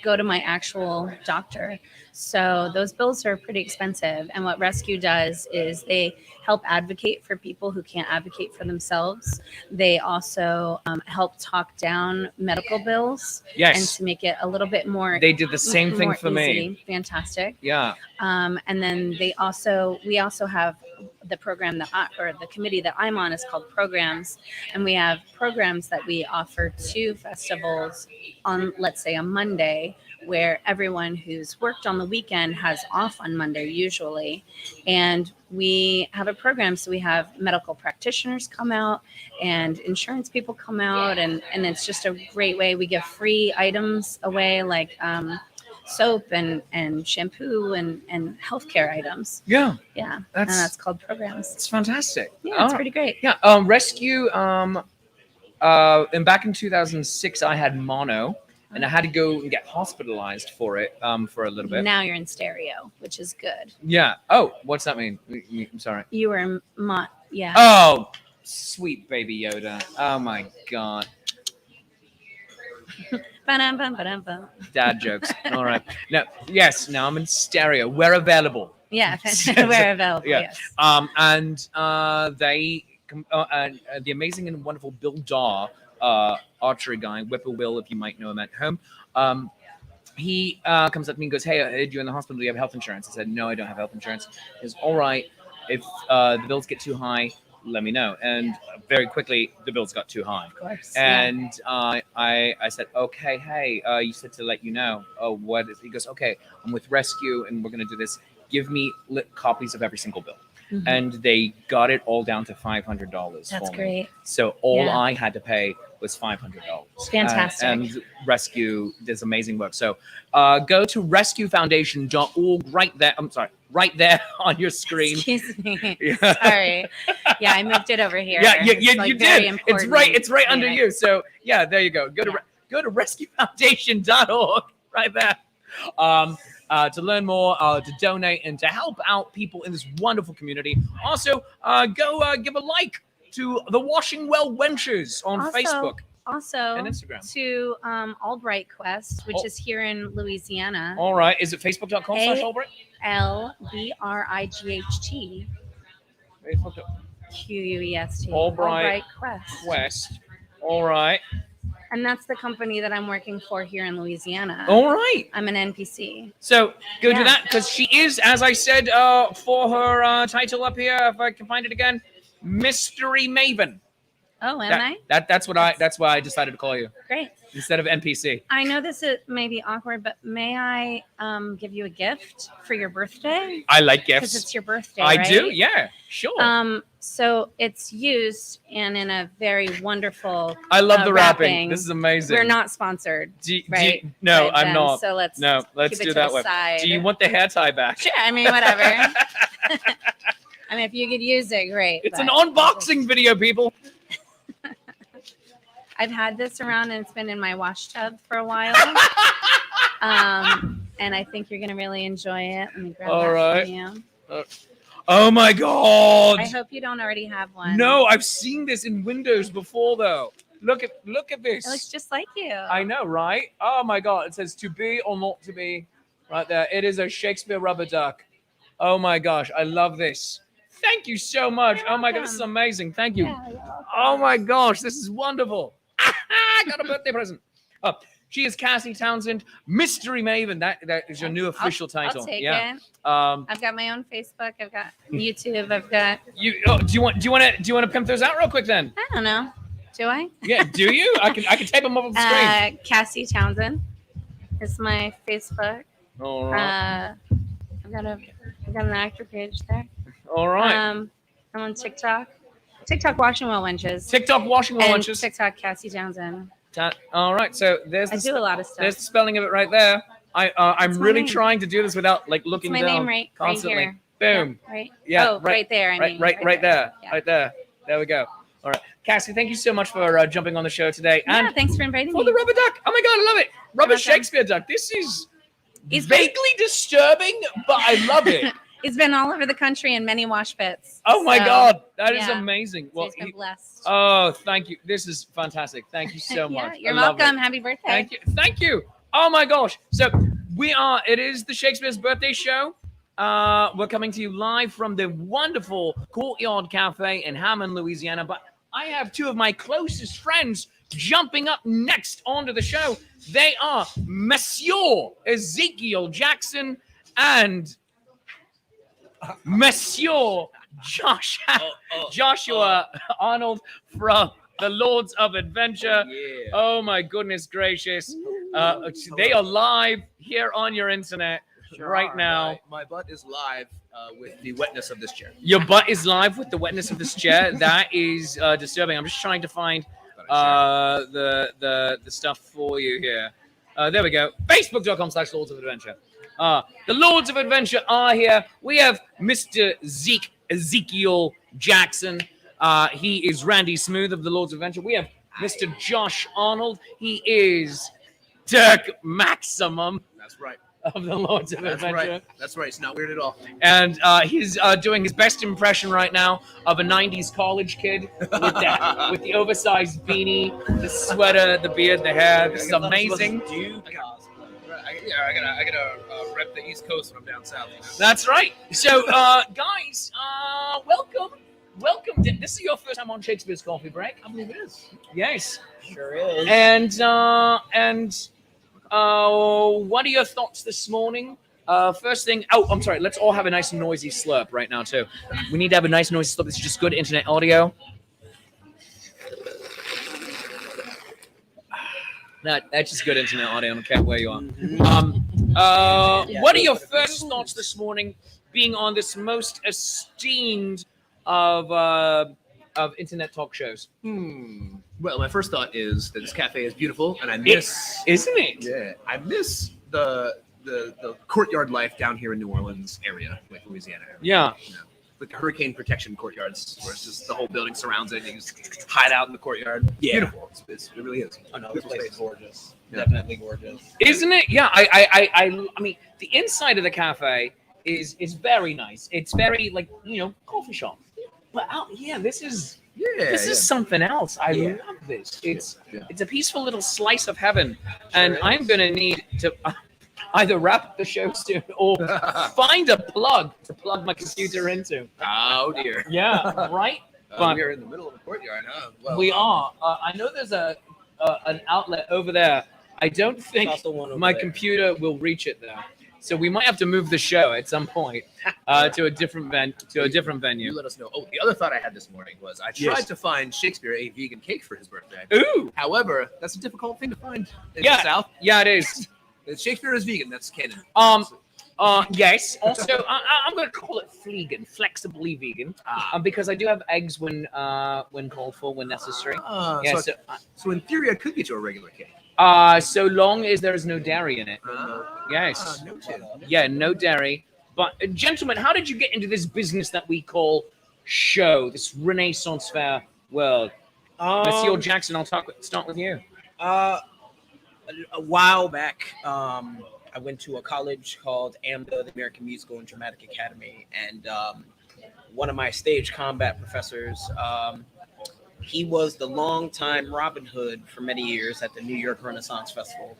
go to my actual doctor. So those bills are pretty expensive. And what Rescue does is they help advocate for people who can't advocate for themselves. They also help talk down medical bills and Yes. to make it a little bit more. They did the same thing more for me. easy. Fantastic. Yeah. And then we also have the program or the committee that I'm on is called Programs, and we have programs that we offer to festivals on, let's say, a Monday, where everyone who's worked on the weekend has off on Monday usually. And we have a program, so we have medical practitioners come out and insurance people come out, and it's just a great way. We give free items away, like soap and shampoo and healthcare items. Yeah, And that's called Programs. it's fantastic. Yeah, it's pretty great. Yeah, rescue. And back in 2006, I had mono, and I had to go and get hospitalized for it for a little bit. Now you're in stereo, which is good. Yeah. Oh, what's that mean? I'm sorry. You were yeah. Oh, sweet baby Yoda. Oh my God. Ba-dum-bum. Dad jokes. All right. No. Yes. Now I'm in stereo. We're available. Yeah, we're available. Yeah. Yes. They the amazing and wonderful Bill Daw, archery guy, Whippoorwill, if you might know him at home. He comes up to me and goes, "Hey, I heard you in the hospital. Do you have health insurance?" I said, "No, I don't have health insurance." He goes, "All right. If the bills get too high, let me know." And very quickly, the bills got too high. Of course. And I said, "Okay, hey, you said to let you know." "Oh, what is?" He goes, "Okay, I'm with Rescue, and we're going to do this. Give me copies of every single bill." Mhm. And they got it all down to $500 That's for me. great. So all Yeah. I had to pay was $500. Fantastic. And Rescue does amazing work. So go to rescuefoundation.org right there. I'm sorry, right there on your screen. Excuse me. Yeah. Sorry. Yeah, I moved it over here. Yeah, It's, like, you very did. It's right. It's right important. under you. So yeah, there you go. Go to rescuefoundation.org right there. To learn more, to donate, and to help out people in this wonderful community. Also, go give a like to the Washing Well Wenches on Facebook Also, and Instagram. to Albright Quest, which Oh. is here in Louisiana. All right. Is it facebook.com/Albright? LBRIGHT Facebook.com. QUEST. Albright Quest. Quest. All right. And that's the company that I'm working for here in Louisiana. All right. I'm an NPC. So go do Yeah. that, because she is, as I said, for her title up here, if I can find it again, Mystery Maven. Oh, am I? That's why I decided to call you Great. instead of NPC. I know this may be awkward, but may I give you a gift for your birthday? I like Because gifts. it's your birthday, I right? do. Yeah. Sure. So it's used and in a very wonderful. I love the wrapping. wrapping. This is amazing. We're not sponsored, right? right? No, by I'm them, not. So let's No, let's keep it do to that the way. side. Do you want the hair tie back? Sure. I mean, whatever. I mean, if you could use it, great. It's an but- unboxing video, people. I've had this around and it's been in my wash tub for a while. And I think you're gonna really enjoy it. Let me grab All that right. from you. Oh my God. I hope you don't already have one. No, I've seen this in Windows before, though. Look at this. It looks just like you. I know, right? Oh my God! It says "to be or not to be," right there. It is a Shakespeare rubber duck. Oh my gosh, I love this. Thank you so much. You're Oh my God, this is welcome. amazing. Thank you. Yeah, you're welcome. Oh my gosh, this is wonderful. I got a birthday present. Oh, she is Cassie Townsend, Mystery Maven. That is your new official title. I'll take yeah. it. Um, I've got my own Facebook. I've got YouTube. I've got. do you want to pimp those out real quick then? I don't know. Do I? Yeah. Do you? I can tape them up on the screen. Cassie Townsend is my Facebook. All right. I've got an actor page there. All right. I'm on TikTok. TikTok Washing Well Wenches. TikTok washing and lunches. TikTok Cassie Townsend. All right. So there's I do a lot of there's the stuff. spelling of it right there. I'm It's my really name. trying to do this without like It's looking my down name right constantly. here. Boom. Yeah, right. Yeah, Oh, right there. I mean, right there. Yeah. Right there. There we go. All right. Cassie, thank you so much for jumping on the show today. Yeah, And thanks for inviting for me. the rubber duck. Oh my God, I love it. Rubber welcome. Shakespeare duck. This is He's been- vaguely disturbing, but I love it. He's been all over the country in many wash pits. Oh my So, God. That is yeah. amazing. So Well, he's been blessed. oh, thank you. This is fantastic. Thank you so Yeah, much. you're I love it. welcome. Happy birthday. Thank you. Thank you. Oh my gosh. So it is the Shakespeare's birthday show. We're coming to you live from the wonderful Courtyard Cafe in Hammond, Louisiana. But I have two of my closest friends jumping up next onto the show. They are Monsieur Ezekiel Jackson and Monsieur Joshua Arnold from the Lords of Adventure. Yeah. Oh my goodness gracious! They are live here on your internet right now. My butt is live with the wetness of this chair. Your butt is live with the wetness of this chair. That is disturbing. I'm just trying to find the stuff for you here. There we go. Facebook.com/Lords of Adventure. The Lords of Adventure are here. We have Mr. Ezekiel Jackson. He is Randy Smooth of the Lords of Adventure. We have Mr. Josh Arnold. He is Dirk Maximum. That's right. Of the Lords of Adventure. Right. That's right. It's not weird at all. And he's doing his best impression right now of a 90s college kid with the oversized beanie, the sweater, the beard, the hair. This is amazing. I gotta rep the East Coast when I'm down south. You know? That's right. So, guys, welcome. This is your first time on Shakespeare's Coffee Break. I believe it is. Yes. Sure is. And what are your thoughts this morning? First thing, I'm sorry. Let's all have a nice noisy slurp right now too. We need to have a nice noisy slurp. This is just good internet audio. That's just good internet audio. I don't care where you are. What are your first thoughts this morning, being on this most esteemed of internet talk shows? Well, my first thought is that this cafe is beautiful, and I miss, isn't it? Yeah, I miss the courtyard life down here in New Orleans area, like Louisiana area. Yeah. You know, like hurricane protection courtyards, where it's just the whole building surrounds it. And you just hide out in the courtyard. Yeah. Beautiful. It really is. Oh no, this place is gorgeous. Yeah. Definitely gorgeous. Isn't it? Yeah. I mean, the inside of the cafe is very nice. It's very coffee shop. But this is something else. I love this. It's a peaceful little slice of heaven, and I'm gonna need to either wrap up the show soon or find a plug to plug my computer into. Oh dear. Yeah, right. But We're in the middle of the courtyard, huh? Well, we are. I know there's an outlet over there. I don't think also one over my there. computer will reach it though. So we might have to move the show at some point to a different venue. You let us know. Oh, the other thought I had this morning was I tried to find Shakespeare a vegan cake for his birthday. Ooh. However, that's a difficult thing to find in Yeah. the South. Yeah, it is. Shakespeare is vegan. That's canon. Yes. Also, I'm going to call it fleegan, flexibly vegan, because I do have eggs when called for, when necessary. Yeah. So in theory, I could get you a regular cake. So long as there is no dairy in it. Yes. Noted. Yeah, no dairy. But gentlemen, how did you get into this business that we call show, this Renaissance fair world? Monsieur Jackson, I'll start with you. A while back, I went to a college called AMDA, the American Musical and Dramatic Academy, and one of my stage combat professors, he was the longtime Robin Hood for many years at the New York Renaissance Festival,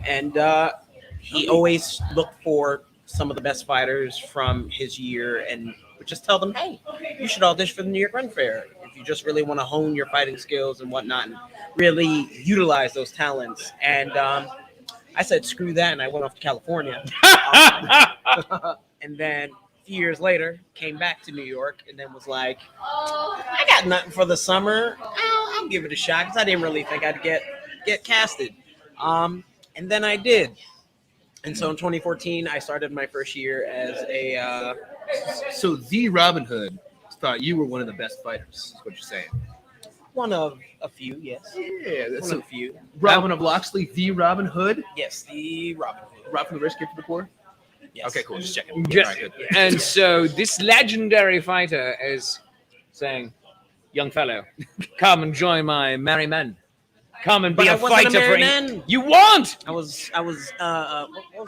and he always looked for some of the best fighters from his year and would just tell them, hey, you should audition for the New York Ren Fair if you just really want to hone your fighting skills and whatnot and really utilize those talents. And I said, screw that, and I went off to California. And then a few years later, came back to New York and then was like, I got nothing for the summer. I'll give it a shot because I didn't really think I'd get casted. And then I did. And so in 2014, I started my first year as a... So the Robin Hood thought you were one of the best fighters, is what you're saying. One of a few, yes. Yeah, that's One of a few. Robin of Locksley, the Robin Hood. Yes, the Robin Hood. Rob from the Rich, Kid from the Poor. Yes. Okay, cool. Just checking. Yeah. All right, good. And so this legendary fighter is saying, young fellow, come and join my merry men. Come and be But I a wasn't a fighter merry for man. You want? I was what was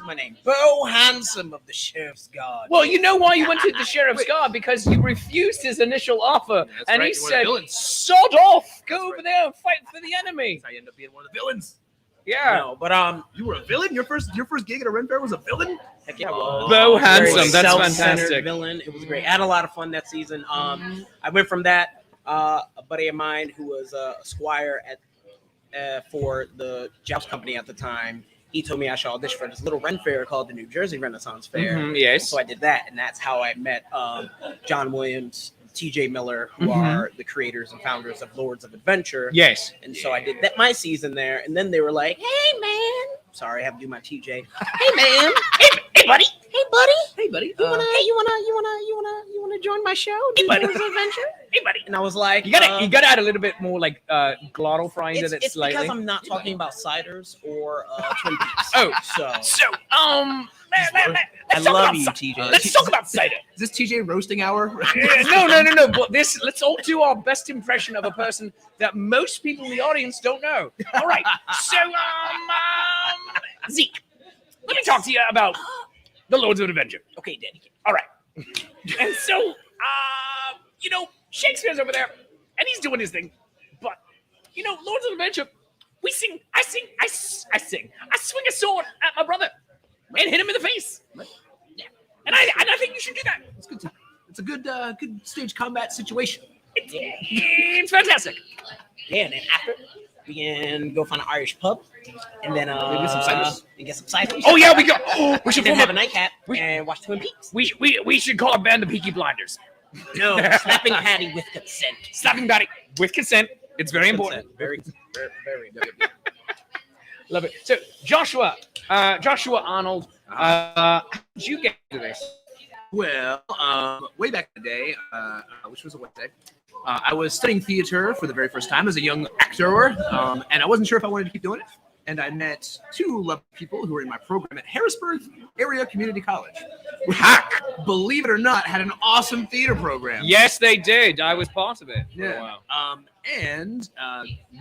my name? Bo Handsome of the Sheriff's Guard. Well, you know why you went to the Sheriff's Guard? Because you refused his initial offer. That's and right, he you're one of the said, villains. sod off, go That's over right. there and fight for the enemy. That's how you end up being one of the villains. Yeah. No, but You were a villain? Your first gig at a Ren Fair was a villain? heck yeah, well, Bo very Handsome, that's self-centered fantastic. Villain. It was great. I had a lot of fun that season. I went from that. A buddy of mine who was a squire at for the joust company at the time. he told me I should audition for this little Ren fair called the New Jersey Renaissance Fair. Yes. So I did that, and that's how I met John Williams, T.J. Miller, who are the creators and founders of Lords of Adventure. Yes. And so I did that my season there, and then they were like, "Hey man, sorry, I have to do my TJ. Hey man, hey buddy, hey buddy, Hey, buddy. you wanna join my show? Do buddy. Lords of Adventure? Hey, buddy. And I was like, You gotta add a little bit more like glottal frying to it's, it it's slightly. because I'm not talking about ciders or Twin Peaks. Oh, so let's I talk love about you, ci- TJ. Let's talk about cider. Is this TJ roasting hour? No. But let's all do our best impression of a person that most people in the audience don't know. All right. So, Zeke, let me talk to you about the Lords of Adventure. Okay, Daddy. All right. And so, Shakespeare's over there, and he's doing his thing. But, Lords of Adventure, we sing, I sing. I swing a sword at my brother and hit him in the face. Yeah. And I think you should do that. It's good. It's a good stage combat situation. It's fantastic. Yeah, and then after we can go find an Irish pub, and then Maybe some ciders? and get some ciders. Oh yeah, we go. We should And then form have a a, nightcap we- and watch Twin Peaks. we should call a band the Peaky Blinders. No, slapping Patty with consent. Slapping Patty with consent. It's very important. Very, very. Love it. So Joshua Arnold, how did you get to this? Well, way back in the day, which was a Wednesday, I was studying theater for the very first time as a young actor, and I wasn't sure if I wanted to keep doing it. And I met two lovely people who were in my program at Harrisburg Area Community College. Hack, believe it or not, had an awesome theater program. Yes, they did. I was part of it. Yeah. And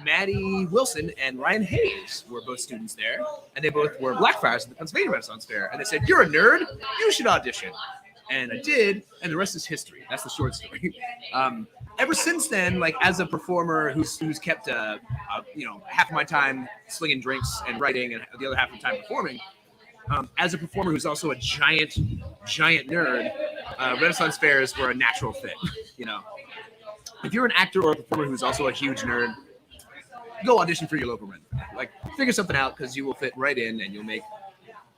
Maddie Wilson and Ryan Hayes were both students there, and they both were Blackfriars at the Pennsylvania Renaissance Fair. And they said, "You're a nerd. You should audition." And I did, and the rest is history. That's the short story. Ever since then, like as a performer who's kept half of my time slinging drinks and writing, and the other half of the time performing. As a performer who's also a giant nerd, Renaissance fairs were a natural fit. If you're an actor or a performer who's also a huge nerd, go audition for your local Ren. Like, figure something out because you will fit right in and you'll make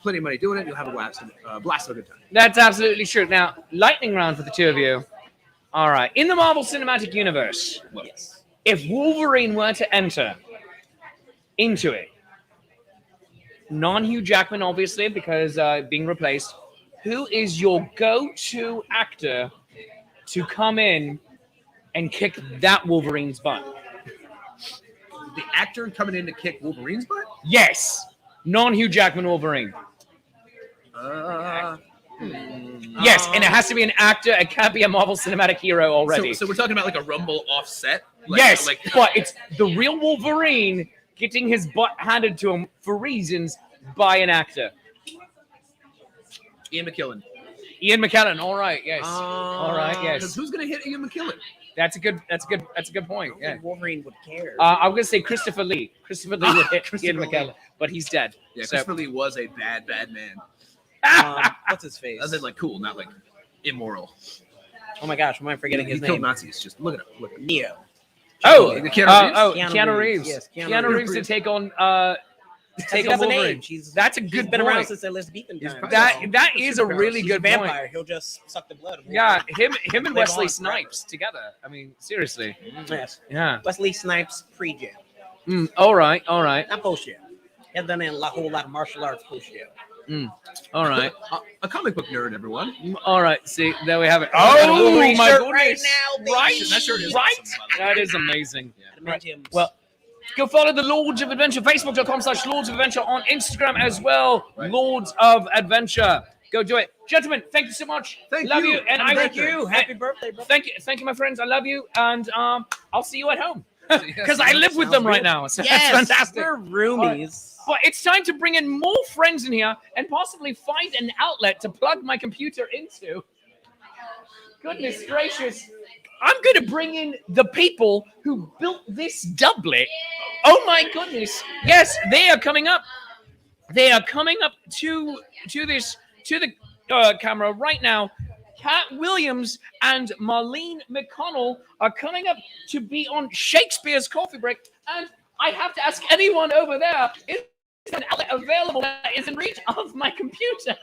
plenty of money doing it. You'll have a blast of a good time. That's absolutely true. Now, lightning round for the two of you. All right. In the Marvel Cinematic Universe, Yes. if Wolverine were to enter into it, non-Hugh Jackman, obviously, because being replaced, who is your go-to actor to come in and kick that Wolverine's butt? The actor coming in to kick Wolverine's butt? Yes. Non-Hugh Jackman Wolverine. Yes, and it has to be an actor. It can't be a Marvel Cinematic hero already. So we're talking about like a Rumble offset? Yes, but it's the real Wolverine getting his butt handed to him for reasons by an actor. Ian McKellen. Ian McKellen. All right. Yes. All right. Because Yes. who's going to hit Ian McKellen? That's a good point. I don't Yeah. think Wolverine would care. I'm gonna say Christopher Lee. Christopher Lee would hit Christopher Ian Lee. McKellen, but he's dead. Yeah, So- Christopher Lee was a bad man. What's his face? As in, like, cool, not like immoral. Oh my gosh, am I forgetting He his killed name? Nazis. Just look it up. Neo. Oh, Keanu Reeves? Keanu Reeves. Yes, Keanu Reeves to take on He has a Wolverine. name. That's a He's good been around point. since Elizabethan He's times. That is a really He's a good point. vampire. He'll just suck the blood. of Yeah, Wolverine. him and Live Wesley on Snipes together. I mean, seriously. Yes. Yeah. Wesley Snipes pre-jail, All right. not post-jail. He had done a whole lot of martial arts post-jail. All right. A comic book nerd, everyone. All right. See, there we have it. got a Oh Wolverine my shirt goodness! right now, baby. Right, That shirt is right. awesome, by the way. That is amazing. Adamantium. Well, go follow the Lords of Adventure, Facebook.com/Lords of Adventure, on Instagram as well. Right. Lords of Adventure. Go do it. Gentlemen, thank you so much. Thank love you. you. And Happy I love birthday. you. Happy birthday, bro. Thank you, my friends. I love you. And I'll see you at home. Yes, Because I live with sounds them right good. now. So Yes, that's fantastic. we're roomies. But it's time to bring in more friends in here and possibly find an outlet to plug my computer into. Goodness gracious. I'm going to bring in the people who built this doublet. Oh my goodness. Yes, they are coming up. They are coming up to the camera right now. Kat Williams and Marlene McConnell are coming up to be on Shakespeare's Coffee Break. And I have to ask anyone over there, is an outlet available that is in reach of my computer.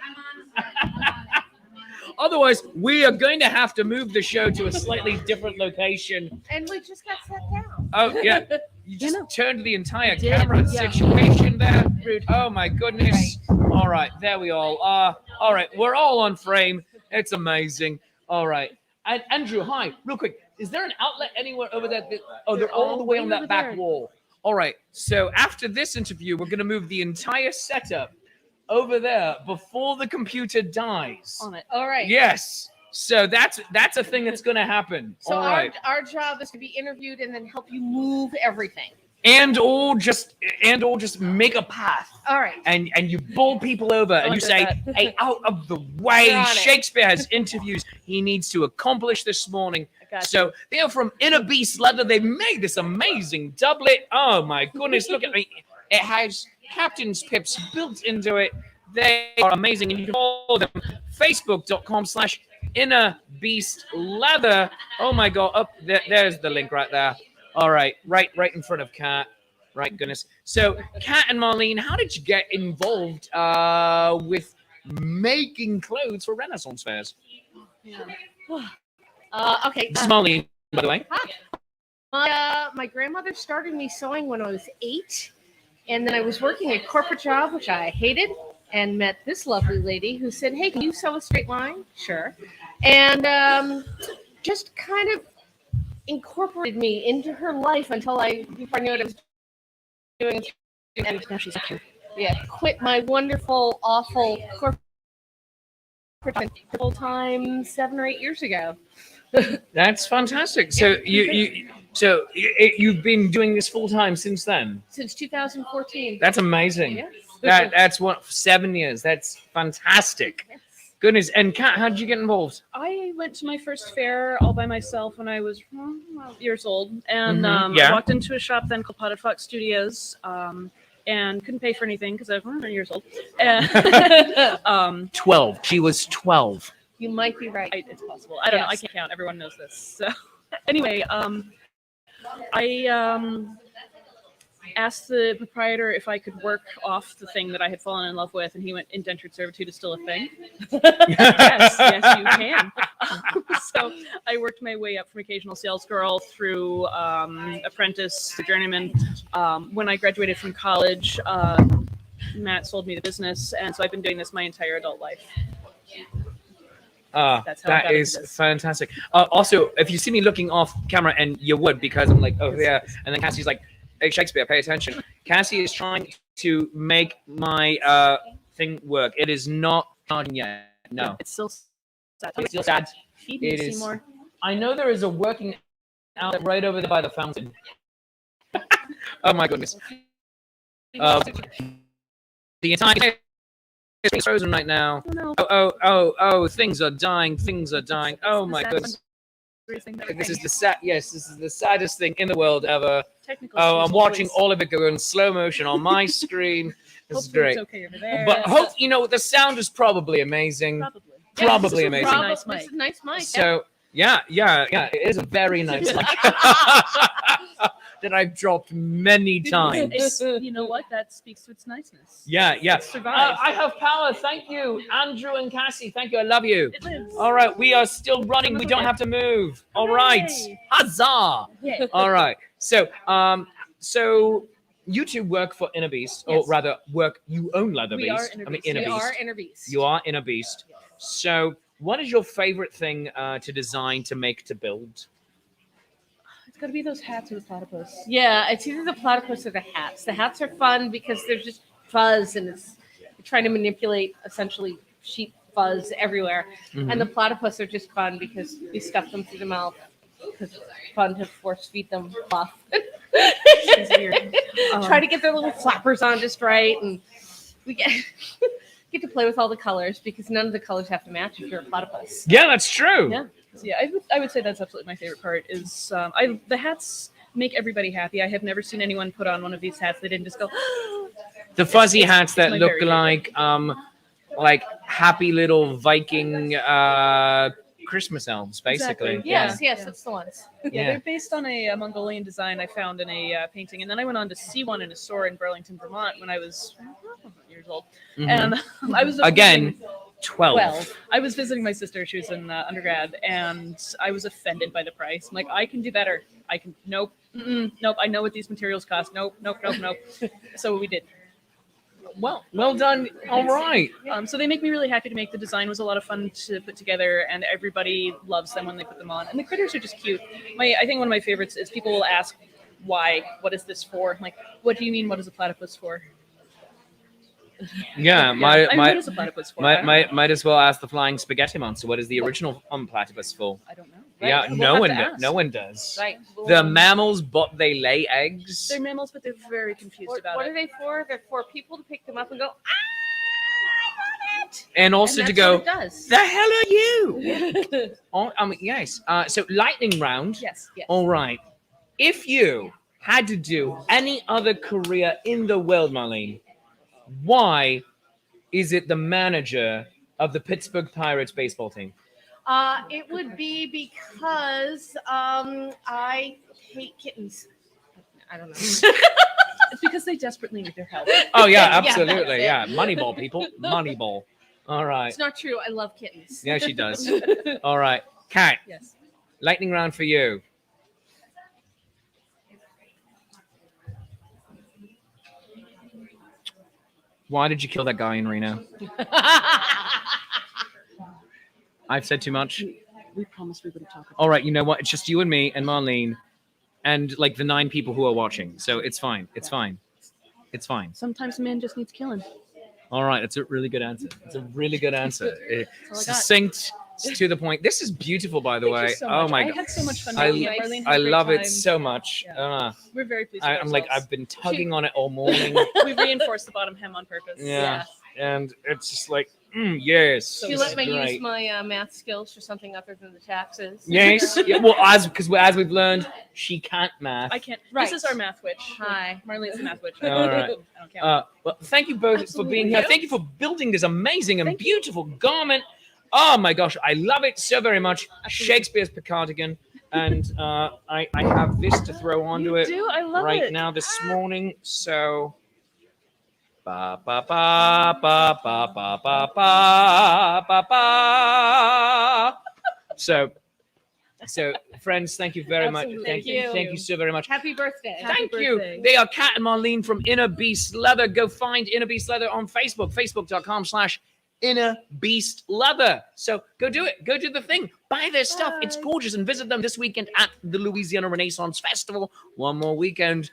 Otherwise, we are going to have to move the show to a slightly different location. And we just got sat down. Oh, yeah. You just turned the entire did, camera yeah. situation there. Rude. Oh, my goodness. All right, there we all are. All right, we're all on frame. It's amazing. All right. And Andrew, hi. Real quick, is there an outlet anywhere over there? Oh, they're all the way on that back wall. All right. So after this interview, we're going to move the entire setup over there before the computer dies. On it. All right. Yes. So that's a thing that's going to happen. So all right. our job is to be interviewed and then help you move everything. And all just make a path. All right. And you bowl people over and you say, hey, out of the way. Shakespeare has interviews he needs to accomplish this morning. So they are from Inner Beast Leather. They made this amazing doublet. Oh my goodness, look at me. It has Captain's Pips built into it. They are amazing. And you can follow them facebook.com/innerbeastleather. Oh my God. There's the link right there. All right. Right in front of Kat. Right, goodness. So Kat and Marlene, how did you get involved with making clothes for Renaissance fairs? Okay. This is Marlene, by the way. Hi. My grandmother started me sewing when I was 8. And then I was working a corporate job, which I hated, and met this lovely lady who said, hey, can you sew a straight line? Sure. And just kind of incorporated me into her life until before I knew what I was doing. And now she's quit my wonderful, awful corporate full-time 7 or 8 years ago. That's fantastic. So you've been doing this full time since then? Since 2014. That's amazing. Yes. That's 7 years. That's fantastic. Yes. Goodness. And Kat, how did you get involved? I went to my first fair all by myself when I was 12 years old, and I walked into a shop then called Potted Fox Studios, and couldn't pay for anything because I was 9 years old. 12. She was 12. You might be right. It's possible. I don't know. I can't count. Everyone knows this. So anyway, I asked the proprietor if I could work off the thing that I had fallen in love with, and he went, indentured servitude is still a thing. yes, you can. So I worked my way up from occasional sales girl through apprentice to journeyman. When I graduated from college, Matt sold me the business, and so I've been doing this my entire adult life. That is fantastic. Also, if you see me looking off camera, and you would, because I'm like, oh yeah, and then Cassie's like, hey Shakespeare, pay attention. Cassie is trying to make my thing work. It is not starting yet. No, it's still sad. It's still sad. Feed me, Seymour. I know there is a working outlet right over there by the fountain. Oh my goodness. The entire it's frozen right now. Oh, things are dying. Oh my goodness. This is the saddest thing in the world ever. I'm watching all of it go in slow motion on my screen. This is great. Okay over there. But the sound is probably amazing. Probably amazing. Nice mic. It's a nice mic. So yeah, it is a very nice mic. That I've dropped many times. You know what? That speaks to its niceness. Yeah. Survive. I have power. Thank you, Andrew and Cassie. Thank you. I love you. It lives. All right, we are still running. We don't have to move. All right, huzzah! Yeah. All right. So you two work for Inner Beast, or rather, you own Leather We Beast. are Inner Beast. Inner We Beast. are Inner Beast. You are Inner Beast. So, what is your favorite thing to design, to make, to build? It's got to be those hats or the platypus. Yeah, it's either the platypus or the hats. The hats are fun because they're just fuzz, and you're trying to manipulate essentially sheep fuzz everywhere. Mm-hmm. And the platypus are just fun because we stuff them through the mouth because it's fun to force feed them fluff. Try to get their little flappers on just right, and we get to play with all the colors because none of the colors have to match if you're a platypus. Yeah, that's true. Yeah. Yeah, I would say that's absolutely my favorite part. Is the hats make everybody happy. I have never seen anyone put on one of these hats. They didn't just go. The fuzzy hats that my look very like happy little Viking Christmas elves, basically. Exactly. Yes, Yeah. yes, that's the ones. Yeah, they're based on a Mongolian design I found in a painting, and then I went on to see one in a store in Burlington, Vermont, when I was years old, Mhm. and I was Again, visiting- 12. I was visiting my sister. She was in undergrad, and I was offended by the price. I'm like, I can do better. I can. Nope. Nope. I know what these materials cost. Nope. Nope. Nope. Nope. So we did. Well done. All right. So they make me really happy to make. The design was a lot of fun to put together, and everybody loves them when they put them on. And the critters are just cute. I think one of my favorites is people will ask, "Why? What is this for?" I'm like, what do you mean? What is a platypus for? Yeah, what is a platypus for? might as well ask the flying spaghetti monster. What is the original platypus for? I don't know. Yeah, We'll no have one, to ask. no one does. Right. The mammals, but they lay eggs. They're mammals, but they're very confused about What it. are they for? They're for people to pick them up and go, I love it. And also And to that's go, what it does. the hell are you? Oh, yes. So lightning round. Yes. Yes. All right. If you had to do any other career in the world, Marlene, why is it the manager of the Pittsburgh Pirates baseball team? It would be because I hate kittens. I don't know. It's because they desperately need their help. Oh yeah, Yeah, absolutely. that's Yeah, Moneyball, people. Moneyball. All right. It's not true. I love kittens. Yeah, she does. All right. Kat, Yes. lightning round for you. Why did you kill that guy in Reno? I've said too much. We promised we would have talked about All right, you know what? It's just you and me and Marlene and like the 9 people who are watching. So it's fine. It's fine. It's fine. it. Sometimes a man just needs killing. All right, that's a really good answer. It's a really good answer. all I got. Succinct, to the point. This is beautiful, by the Thank way. you so Oh much. my I god. had so much fun I- making it. Marlene had I a great love it time. so much. Yeah. We're very pleased. I'm with like, ourselves. I've been tugging on it all morning. We reinforced the bottom hem on purpose. Yeah. And it's just like, yes. So Do you this let is me great. use my math skills for something other than the taxes? Yes. Yeah, well, as we've learned, she can't math. I can't. Right. This is our math witch. Hi. Marlene's the math witch. All right. I don't count. Well, thank you both for being here. Absolutely. Thank you for building this amazing and Thank you. beautiful garment. Oh my gosh, I love it so very much. Absolutely. Shakespeare's cardigan, and I have this to throw onto You it do? I love right it. now this morning. So, ba ba ba ba ba ba ba ba ba ba. So, friends, thank you very much. Absolutely. Thank you so very much. Happy birthday. Happy Thank you. birthday. They are Kat and Marlene from Inner Beast Leather. Go find Inner Beast Leather on Facebook, facebook.com/Inner Beast Leather. So go do it. Go do the thing. Buy their stuff. It's Bye. gorgeous. And visit them this weekend at the Louisiana Renaissance Festival. One more weekend.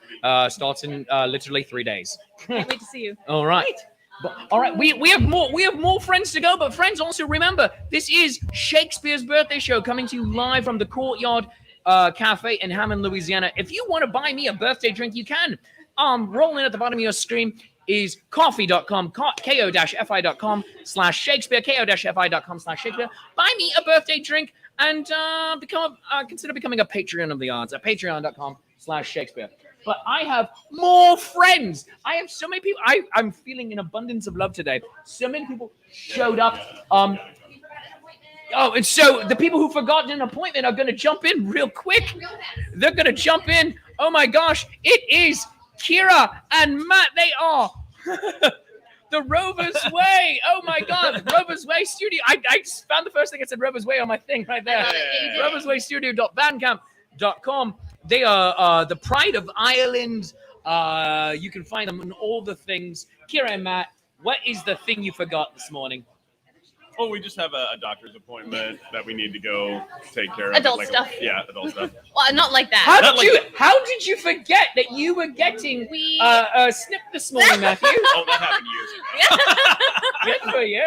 Starts in literally 3 days. Can't wait to see you. All right. But, all right, we have more friends to go, but friends, also remember, this is Shakespeare's birthday show coming to you live from the Courtyard Cafe in Hammond, Louisiana. If you want to buy me a birthday drink, you can. Rolling at the bottom of your screen is coffee.com, ko-fi.com/Shakespeare, ko-fi.com/Shakespeare. Buy me a birthday drink and consider becoming a Patreon of the arts at patreon.com/Shakespeare. But I have more friends. I have so many people. I'm feeling an abundance of love today. So many people showed up. Oh, and so the people who forgot an appointment are going to jump in real quick. They're going to jump in. Oh my gosh, it is Kira and Matt. They are the Rover's Way. Oh my God, Rover's Way Studio. I just found the first thing that said Rover's Way on my thing right there. roverswaystudio.bandcamp.com. They are the pride of Ireland. You can find them on all the things. Kira and Matt, what is the thing you forgot this morning? Oh, we just have a doctor's appointment that we need to go take care of. Adult stuff. Yeah, adult stuff. Well, not like that. How did you forget that you were getting a snip this morning, Matthew? Oh, that happened years ago. Good for you.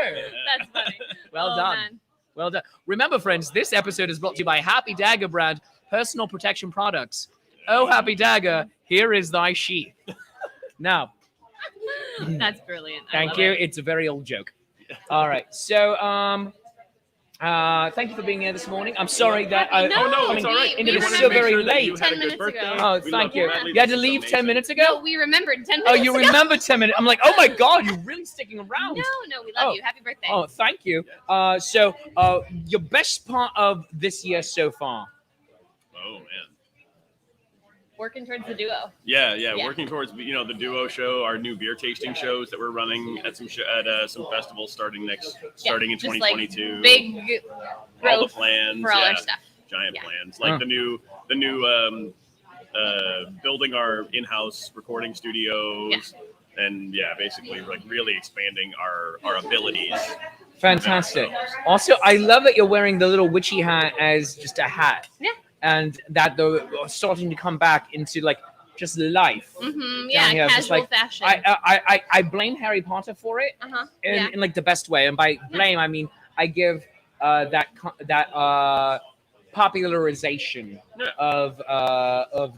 That's funny. Well Oh, done. man. Well done. Remember, friends, this episode is brought to you by Happy Dagger brand personal protection products. Oh, Happy Dagger, here is thy sheath. Now, That's brilliant. I thank love you. it. It's a very old joke. All right. So, Thank you for being here this morning. I'm sorry that No, Oh no, coming it's all right. into we this wanted so to make very sure that you late. had a 10 good minutes birthday. ago. Oh, We thank love you. Bradley. You had to This is leave 10 amazing. minutes ago? No, we remembered 10 Oh, minutes you ago. remember 10 minutes. I'm like, oh my God, you're really sticking around. No, we love Oh. you. Happy birthday. Oh, thank you. So, your best part of this year so far? Oh man. Working towards the duo. Yeah, Yeah. working towards the duo show, our new beer tasting shows that we're running at some some festivals starting in Just 2022. like big all the growth plans for all yeah, our stuff. giant Yeah. plans like Huh. the new building our in-house recording studios and basically like really expanding our abilities. Fantastic. Also, I love that you're wearing the little witchy hat as just a hat. Yeah. And that they're starting to come back into like just life. Mm-hmm. Down here, Yeah, just casual like- fashion. I blame Harry Potter for it Uh-huh. in, Yeah. in like the best way. And by blame, I mean I give that popularization Yeah. of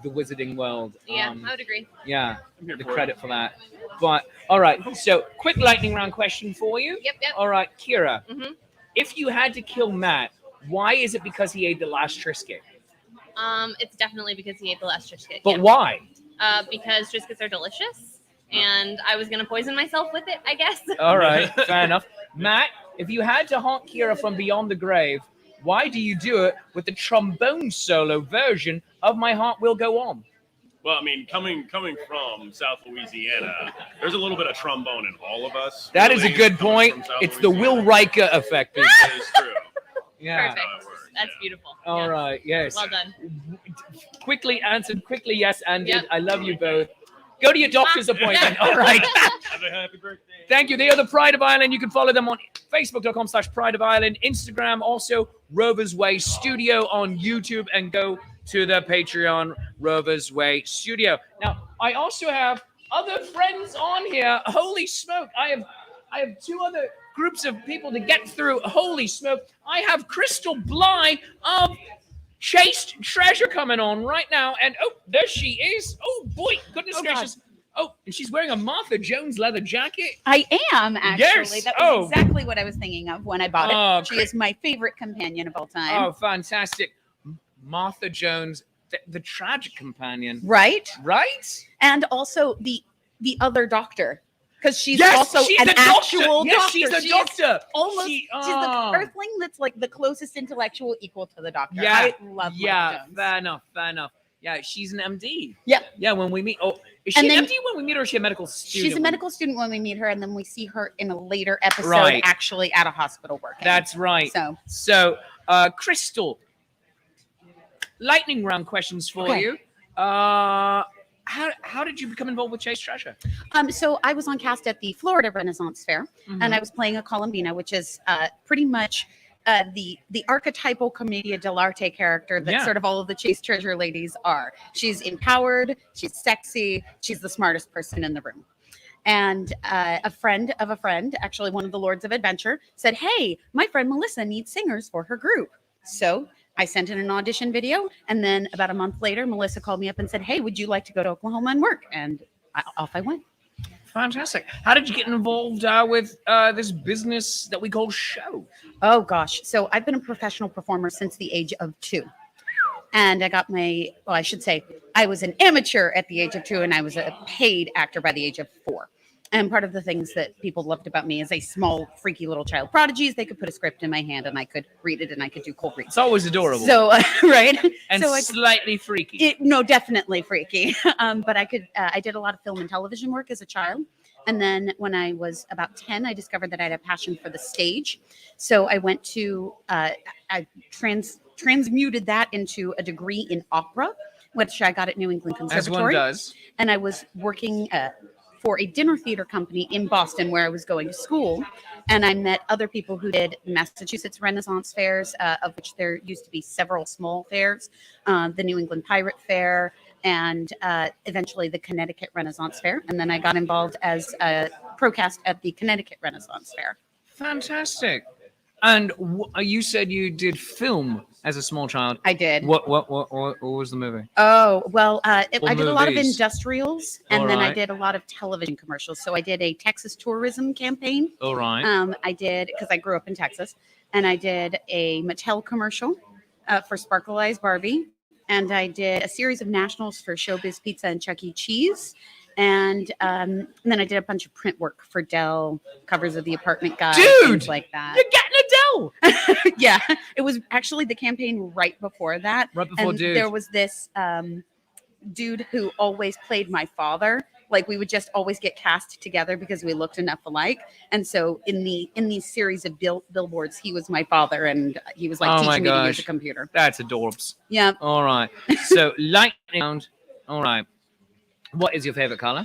the wizarding world. Yeah, I would agree. Yeah, I'm here the for it. credit for that. But all right, so quick lightning round question for you. Yep. All right, Kira, Mhm. if you had to kill Matt, why is it because he ate the last Triscuit? It's definitely because he ate the last Triscuit. But why? Because Triscuits are delicious, and I was gonna poison myself with it, I guess. All right, fair enough. Matt, if you had to haunt Kira from beyond the grave, why do you do it with the trombone solo version of My Heart Will Go On? Well, I mean, coming from South Louisiana, there's a little bit of trombone in all of us. That is a really, good coming point. from South It's the Will Louisiana. Riker effect. That is true. Yeah. Perfect. How it works, That's yeah. beautiful. All Yeah. right. Yes. Well done. Quickly answered. Quickly yes and Yep. I love you both. Go to your doctor's appointment. All right. Have a happy birthday. Thank you. They are the Pride of Ireland. You can follow them on Facebook.com/Pride of Ireland, Instagram, also Rovers Way Studio on YouTube, and go to the Patreon Rovers Way Studio. Now, I also have other friends on here. Holy smoke. I have two other groups of people to get through. Holy smoke. I have Crystal Bly of Chased Treasure coming on right now. And oh, there she is. Oh boy, goodness gracious. Oh, and she's wearing a Martha Jones leather jacket. I am actually. Yes. That was Oh. exactly what I was thinking of when I bought Oh, it. She is my favorite companion of all time. Oh, fantastic. Martha Jones, the tragic companion. Right? Right? And also the other doctor. Because she's Yes, also she's an the doctor. actual Yes, doctor. she's a She is doctor. Almost, She- she's the earthling that's like the closest intellectual equal to the doctor. Yeah, I love Martha yeah, Jones. fair enough. Yeah, she's an MD. Yeah. Yeah, when we meet. Oh, is she And an then- MD when we meet, or is she a medical student? She's a medical student when we meet her, and then we see her in a later episode Right. actually at a hospital working. That's right. So Crystal, lightning round questions for Okay. you. How did you become involved with Chase Treasure? So I was on cast at the Florida Renaissance Fair, and I was playing a Columbina, which is pretty much the archetypal commedia dell'arte character that Yeah. sort of all of the Chase Treasure ladies are. She's empowered, she's sexy, she's the smartest person in the room. And a friend of a friend, actually one of the Lords of Adventure, said, "Hey, my friend Melissa needs singers for her group." So I sent in an audition video, and then about a month later, Melissa called me up and said, "Hey, would you like to go to Oklahoma and work?" And off I went. Fantastic. How did you get involved with this business that we call show? Oh gosh. So I've been a professional performer since the age of 2. And I got I should say I was an amateur at the age of 2, and I was a paid actor by the age of 4. And part of the things that people loved about me as a small, freaky little child prodigy is they could put a script in my hand and I could read it and I could do cold reads. It's always adorable. So, right. And so slightly freaky. No, definitely freaky. But I did a lot of film and television work as a child. And then when I was about 10, I discovered that I had a passion for the stage. So I went to, I transmuted that into a degree in opera, which I got at New England Conservatory. As one does. And I was working for a dinner theater company in Boston where I was going to school. And I met other people who did Massachusetts Renaissance fairs, of which there used to be several small fairs, the New England Pirate Fair, and eventually the Connecticut Renaissance Fair. And then I got involved as a procast at the Connecticut Renaissance Fair. Fantastic. And you said you did film as a small child. I did. What was the movie? Oh, well, I did a lot of movies? industrials, and then I Alright. did a lot of television commercials. So I did a Texas tourism campaign. All right. I did, because I grew up in Texas, and I did a Mattel commercial for Sparkle Eyes Barbie, and I did a series of nationals for Showbiz Pizza and Chuck E. Cheese. And then I did a bunch of print work for Dell, covers of the Apartment Guide, things like that. You're getting Adele. Yeah, it was actually the campaign right before that. Right before and Dude. there was this dude who always played my father. Like we would just always get cast together because we looked enough alike. And so in these series of billboards, he was my father, and he was like teaching me to use a computer. That's adorbs. Yeah. All right. So lightning round. All right. What is your favorite color?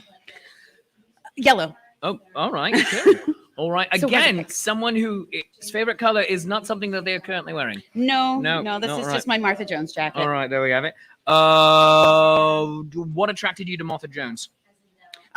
Yellow. Oh, all right. Good. All right. So Again, someone whose favorite color is not something that they are currently wearing. No. This no, is right. just my Martha Jones jacket. All right. There we have it. What attracted you to Martha Jones?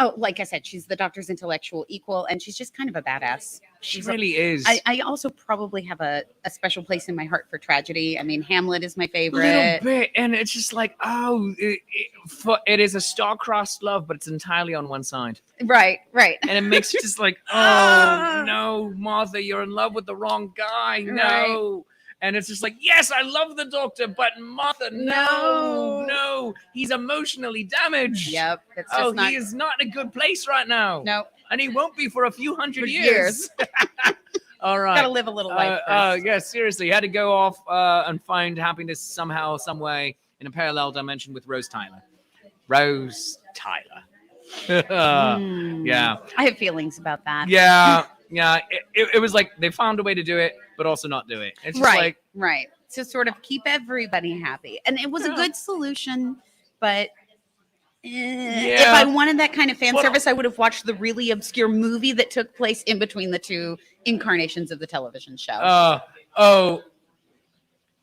Oh, like I said, she's the Doctor's intellectual equal, and she's just kind of a badass. She really is. I also probably have a special place in my heart for tragedy. I mean, Hamlet is my A favorite. little bit, and it's just like, it is a star-crossed love, but it's entirely on one side, Right. and it makes you just like, oh no, Martha, you're in love with the wrong guy, no. And it's just like, yes, I love the Doctor, but Martha, no, he's emotionally damaged. Yep. It's just He is not in a good place right now. No. And he won't be for a few hundred For years. All right. Gotta live a little life first. Yeah, seriously. Had to go off and find happiness somehow, some way in a parallel dimension with Rose Tyler. Rose Tyler. Yeah. I have feelings about that. Yeah. Yeah. It was like they found a way to do it, but also not do it. It's just Right. like, Right. To sort of keep everybody happy. And it was a good solution, but if I wanted that kind of fan service, I would have watched the really obscure movie that took place in between the two incarnations of the television show.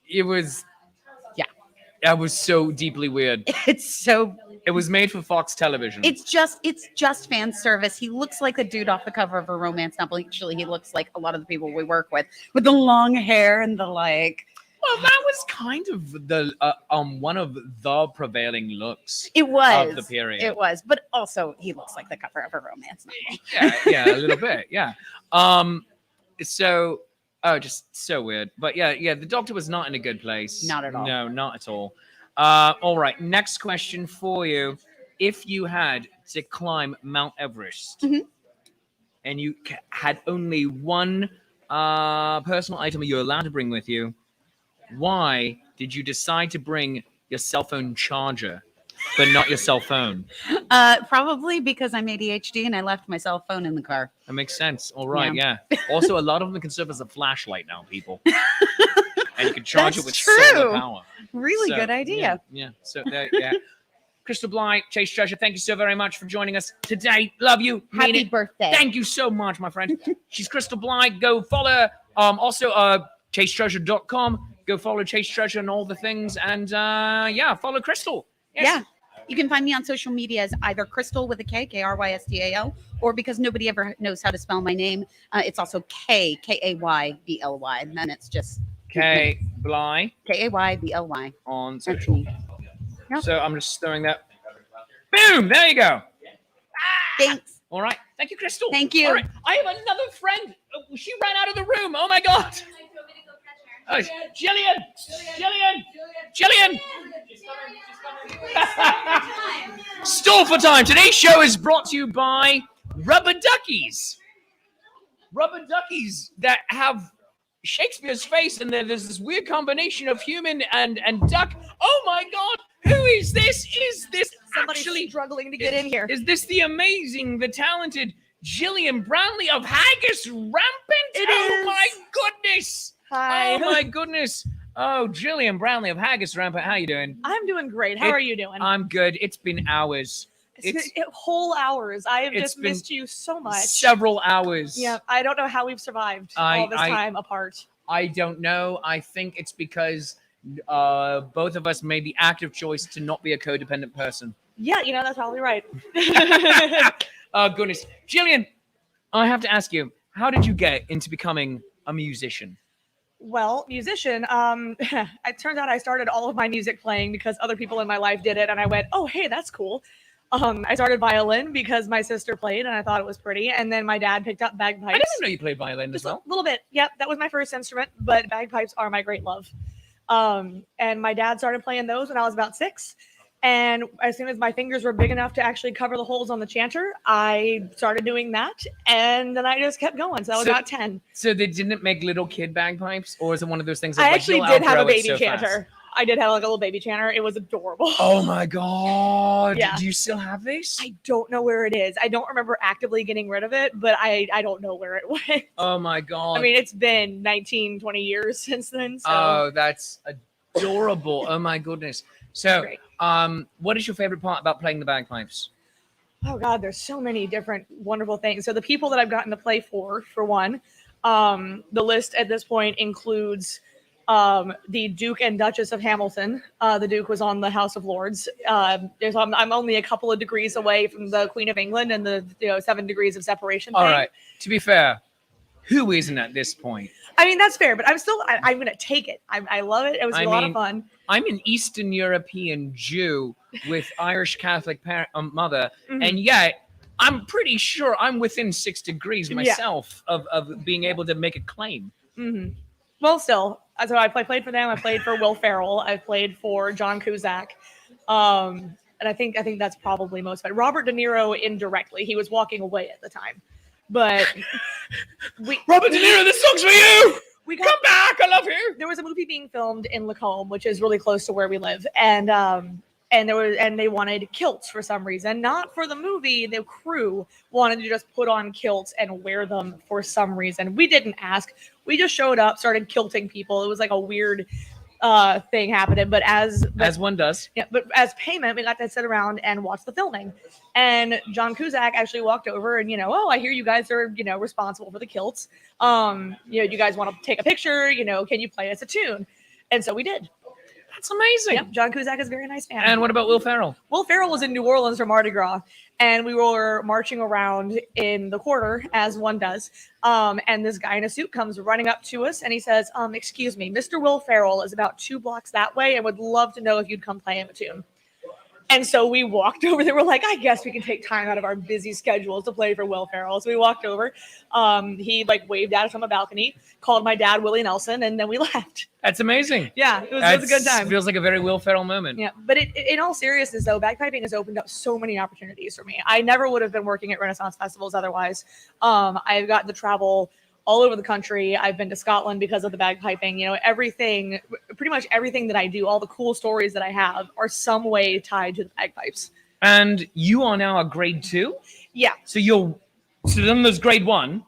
It was. Yeah. That was so deeply weird. It was made for Fox Television. It's just fan service. He looks like a dude off the cover of a romance novel. Actually, he looks like a lot of the people we work with the long hair and the like. Well, that was kind of the one of the prevailing looks. It was of the period. It was, but also he looks like the cover of a romance novel. Yeah, a little bit. Yeah. Just so weird. But yeah, the Doctor was not in a good place. Not at all. No, not at all. All right. Next question for you: if you had to climb Mount Everest, and you had only one personal item you're allowed to bring with you, why did you decide to bring your cell phone charger, but not your cell phone? Probably because I'm ADHD and I left my cell phone in the car. That makes sense. All right, yeah. Also, a lot of them can serve as a flashlight now, people. And you can charge it with solar power. Really good idea. Yeah. So, yeah. Crystal Bly, Chase Treasure, thank you so very much for joining us today. Love you. Happy birthday. Thank you so much, my friend. She's Crystal Bly. Go follow her. Also, chasetreasure.com. Go follow Chase Treasure and all the things. And follow Crystal. Yes. Yeah. You can find me on social media as either Crystal with a K, Krystal, or because nobody ever knows how to spell my name, it's also K-A-Y-B-L-Y. And then it's just K Bly. K-A-Y-B-L-Y. On social media. Yep. So I'm just throwing that. Boom! There you go. Thanks. All right. Thank you, Crystal. Thank you. All right. I have another friend. She ran out of the room. Oh, my God. Jillian! Stall for time. Today's show is brought to you by Rubber Duckies. Rubber Duckies that have Shakespeare's face, and then there's this weird combination of human and duck. Oh my God! Who is this? Is this Somebody's actually struggling to get in here? Is this the amazing, the talented Jillian Brownlee of Haggis Rampant? Oh my goodness! Hi. Oh my goodness! Oh, Jillian Brownlee of Haggis Rampant. How you doing? I'm doing great. How are you doing? I'm good. It's been hours. It's whole hours. I have it's just missed you so much. Several hours. Yeah, I don't know how we've survived all this time apart. I don't know. I think it's because both of us made the active choice to not be a codependent person. Yeah, that's probably right. Oh, goodness. Jillian, I have to ask you, how did you get into becoming a musician? Well, musician, it turns out I started all of my music playing because other people in my life did it, and I went, oh, hey, that's cool. I started violin because my sister played and I thought it was pretty. And then my dad picked up bagpipes. I didn't know you played violin as Just well. a little bit. Yep, that was my first instrument, but bagpipes are my great love. And my dad started playing those when I was about 6. And as soon as my fingers were big enough to actually cover the holes on the chanter, I started doing that. And then I just kept going. So I was about 10. So they didn't make little kid bagpipes, or is it one of those things? I That, actually you'll did have a outgrow it baby so chanter. fast? I did have like a little baby chanter. It was adorable. Oh my god! Yeah. Do you still have this? I don't know where it is. I don't remember actively getting rid of it, but I don't know where it went. Oh my god! I mean, it's been 19, 20 years since then. So Oh, that's adorable! Oh my goodness! So, Great. what is your favorite part about playing the bagpipes? oh god, there's so many different wonderful things. So the people that I've gotten to play for one, the list at this point includes the Duke and Duchess of Hamilton. The Duke was on the House of Lords. I'm only a couple of degrees away from the Queen of England and the 7 degrees of separation. All thing. right. To be fair, who isn't at this point? I mean, that's fair, but I'm going to take it. I love it. It was a lot of fun. I'm an Eastern European Jew with Irish Catholic mother, and yet I'm pretty sure I'm within 6 degrees myself of being able to make a claim. Mm-hmm. Well, still, so I played for them. I played for Will Ferrell. I played for John Cusack. And I think that's probably most fun. Robert De Niro indirectly. He was walking away at the time. But Robert De Niro, this song's for you! Come back, I love you! There was a movie being filmed in Lacombe, which is really close to where we live. And they wanted kilts for some reason. Not for the movie. The crew wanted to just put on kilts and wear them for some reason. We didn't ask. We just showed up, started kilting people. It was like a weird thing happening. But as one does. Yeah, but as payment, we got to sit around and watch the filming. And John Cusack actually walked over and, I hear you guys are, responsible for the kilts. You guys want to take a picture, can you play us a tune? And so we did. That's amazing. Yep, John Cusack is a very nice man. And what about Will Ferrell? Will Ferrell was in New Orleans for Mardi Gras, and we were marching around in the quarter, as one does. And this guy in a suit comes running up to us, and he says, excuse me, Mr. Will Ferrell is about 2 blocks that way and would love to know if you'd come play him a tune. And so we walked over there. We're like, I guess we can take time out of our busy schedules to play for Will Ferrell. So we walked over. He waved at us on a balcony, called my dad Willie Nelson, and then we left. That's amazing. Yeah, it was a good time. Feels like a very Will Ferrell moment. Yeah, but in all seriousness, though, bagpiping has opened up so many opportunities for me. I never would have been working at Renaissance festivals otherwise. I've gotten to travel all over the country. I've been to Scotland because of the bagpiping. Pretty much everything that I do, all the cool stories that I have are some way tied to the bagpipes. And you are now a grade 2? Yeah. So then there's grade 1.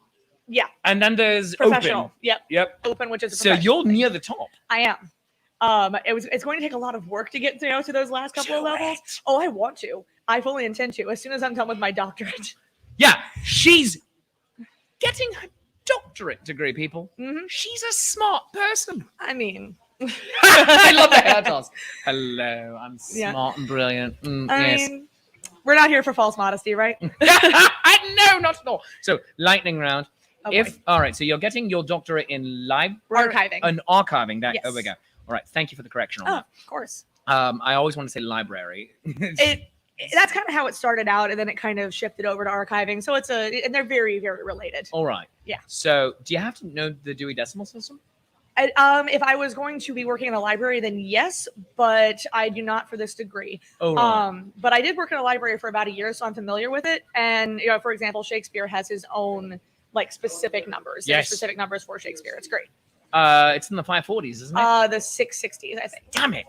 Yeah. And then there's professional. open. Yep. Open, which is So professional. you're near the top. I am. It's going to take a lot of work to get to those last couple of levels. Oh, I want to. I fully intend to. As soon as I'm done with my doctorate. Yeah, she's getting her doctorate degree, people. Mm-hmm. She's a smart person. I mean, I love the hair toss. Hello, I'm smart and brilliant. I mean, we're not here for false modesty, right? No, not at all. So, lightning round. Oh, All right, so you're getting your doctorate in library Archiving. and archiving. That Yes. There we go. All right, thank you for the correction on Oh, that. of course. I always want to say library. That's kind of how it started out, and then it kind of shifted over to archiving. So and they're very, very related. All right. Yeah. So, do you have to know the Dewey Decimal System? If I was going to be working in a library, then yes, but I do not for this degree. Oh, right. But I did work in a library for about a year, so I'm familiar with it. And for example, Shakespeare has his own specific numbers. There's Yes. specific numbers for Shakespeare. It's great. It's in the 540s, isn't it? The 660s, I think. Damn it.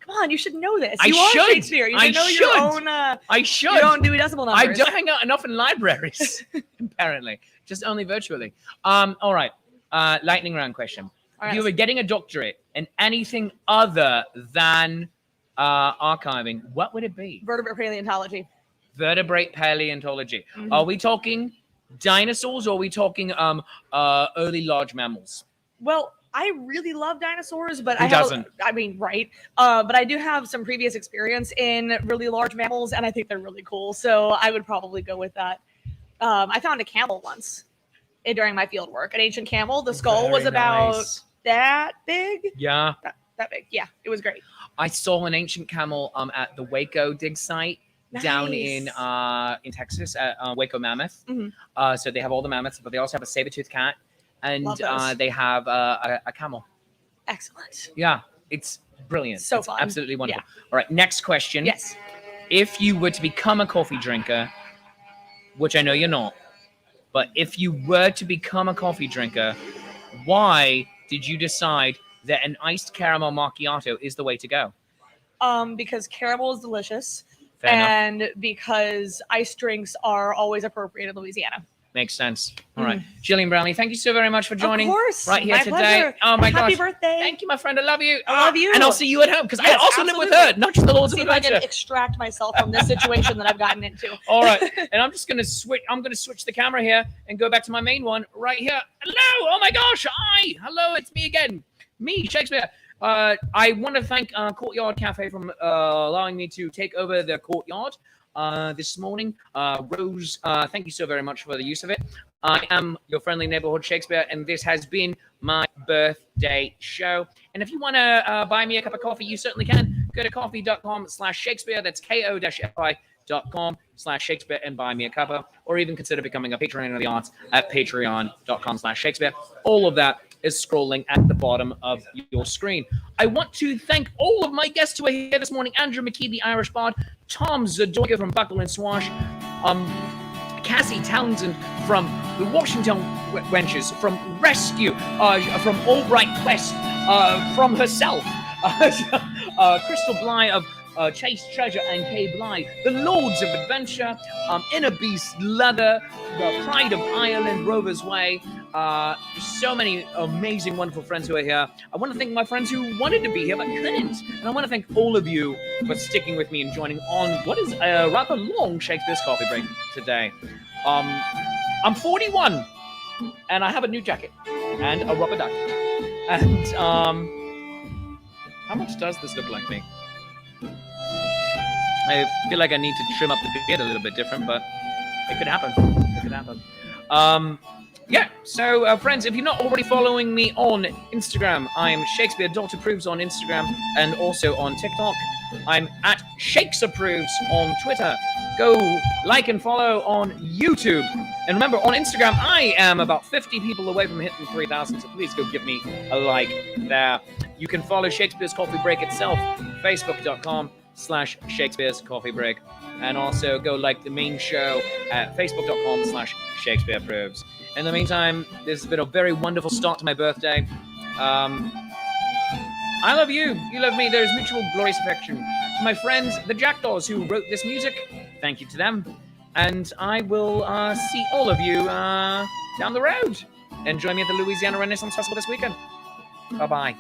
Come on, you should know this. I You are should. Shakespeare. You I should know should. your own. I should. Your own Dewey Decimal numbers. I don't hang out enough in libraries, apparently. Just only virtually. All right. Lightning round question. All If you right. were getting a doctorate in anything other than archiving, what would it be? Vertebrate paleontology. Vertebrate paleontology. Mhm. Are we talking dinosaurs or are we talking early large mammals? Well, I really love dinosaurs, but Who doesn't? Right. But I do have some previous experience in really large mammals, and I think they're really cool. So I would probably go with that. I found a camel once during my field work, an ancient camel. The skull was Very about nice. that big. Yeah. That big. Yeah, it was great. I saw an ancient camel at the Waco dig site, down Nice. in Texas at Waco Mammoth. Mhm. So they have all the mammoths, but they also have a saber-toothed cat, and Love those. they have a camel. Excellent. Yeah, it's brilliant. So It's fun. absolutely wonderful. All right, next question. Yes. If you were to become a coffee drinker, which I know you're not, but if you were to become a coffee drinker, why did you decide that an iced caramel macchiato is the way to go? Because caramel is delicious, Fair enough. and because ice drinks are always appropriate in Louisiana. Makes sense. All right. Jillian Brownlee, thank you so very much for joining Of course. right here My today. pleasure. Oh my Happy gosh. birthday. Thank you, my friend. I love you. I love you. And I'll see you at home because I Yes, also live with absolutely. her, not just the Lords See of if I can Adventure. extract myself from this situation that I've gotten into. All right. And I'm just going to switch. I'm going to switch the camera here and go back to my main one right here. Hello. Oh my gosh. Hi. Hello. It's me again. Me, Shakespeare. I want to thank Courtyard Cafe for allowing me to take over the courtyard this morning. Rose, thank you so very much for the use of it. I am your friendly neighborhood Shakespeare, and this has been my birthday show. And if you want to buy me a cup of coffee, you certainly can. Go to coffee.com/Shakespeare. That's ko-fi.com/Shakespeare and buy me a cuppa, or even consider becoming a patron of the arts at patreon.com/Shakespeare. All of that is scrolling at the bottom of your screen. I want to thank all of my guests who are here this morning. Andrew McKee, the Irish Bard, Tom Zadoiga from Buckle and Swash, Cassie Townsend from the Washington Wenches, from Rescue, from Albright Quest, from herself, Crystal Bly of Chase Treasure and Kay Bly, the Lords of Adventure, Inner Beast Leather, the Pride of Ireland, Rover's Way. So many amazing, wonderful friends who are here. I want to thank my friends who wanted to be here but couldn't. And I want to thank all of you for sticking with me and joining on what is a rather long Shakespeare's Coffee Break today. I'm 41 and I have a new jacket and a rubber duck. And how much does this look like me? I feel like I need to trim up the beard a little bit different, but it could happen. It could happen. Yeah, so friends, if you're not already following me on Instagram, I'm Shakespeare Dr. Proves on Instagram and also on TikTok. I'm at Shakesapproves on Twitter. Go like and follow on YouTube. And remember, on Instagram, I am about 50 people away from hitting 3,000, so please go give me a like there. You can follow Shakespeare's Coffee Break itself, facebook.com/Shakespeare's Coffee Break. And also go like the main show at facebook.com/Shakespeare Proves. In the meantime, this has been a very wonderful start to my birthday. I love you. You love me. There is mutual glorious affection. To my friends, the Jackdaws, who wrote this music, thank you to them. And I will see all of you down the road. And join me at the Louisiana Renaissance Festival this weekend. Bye-bye.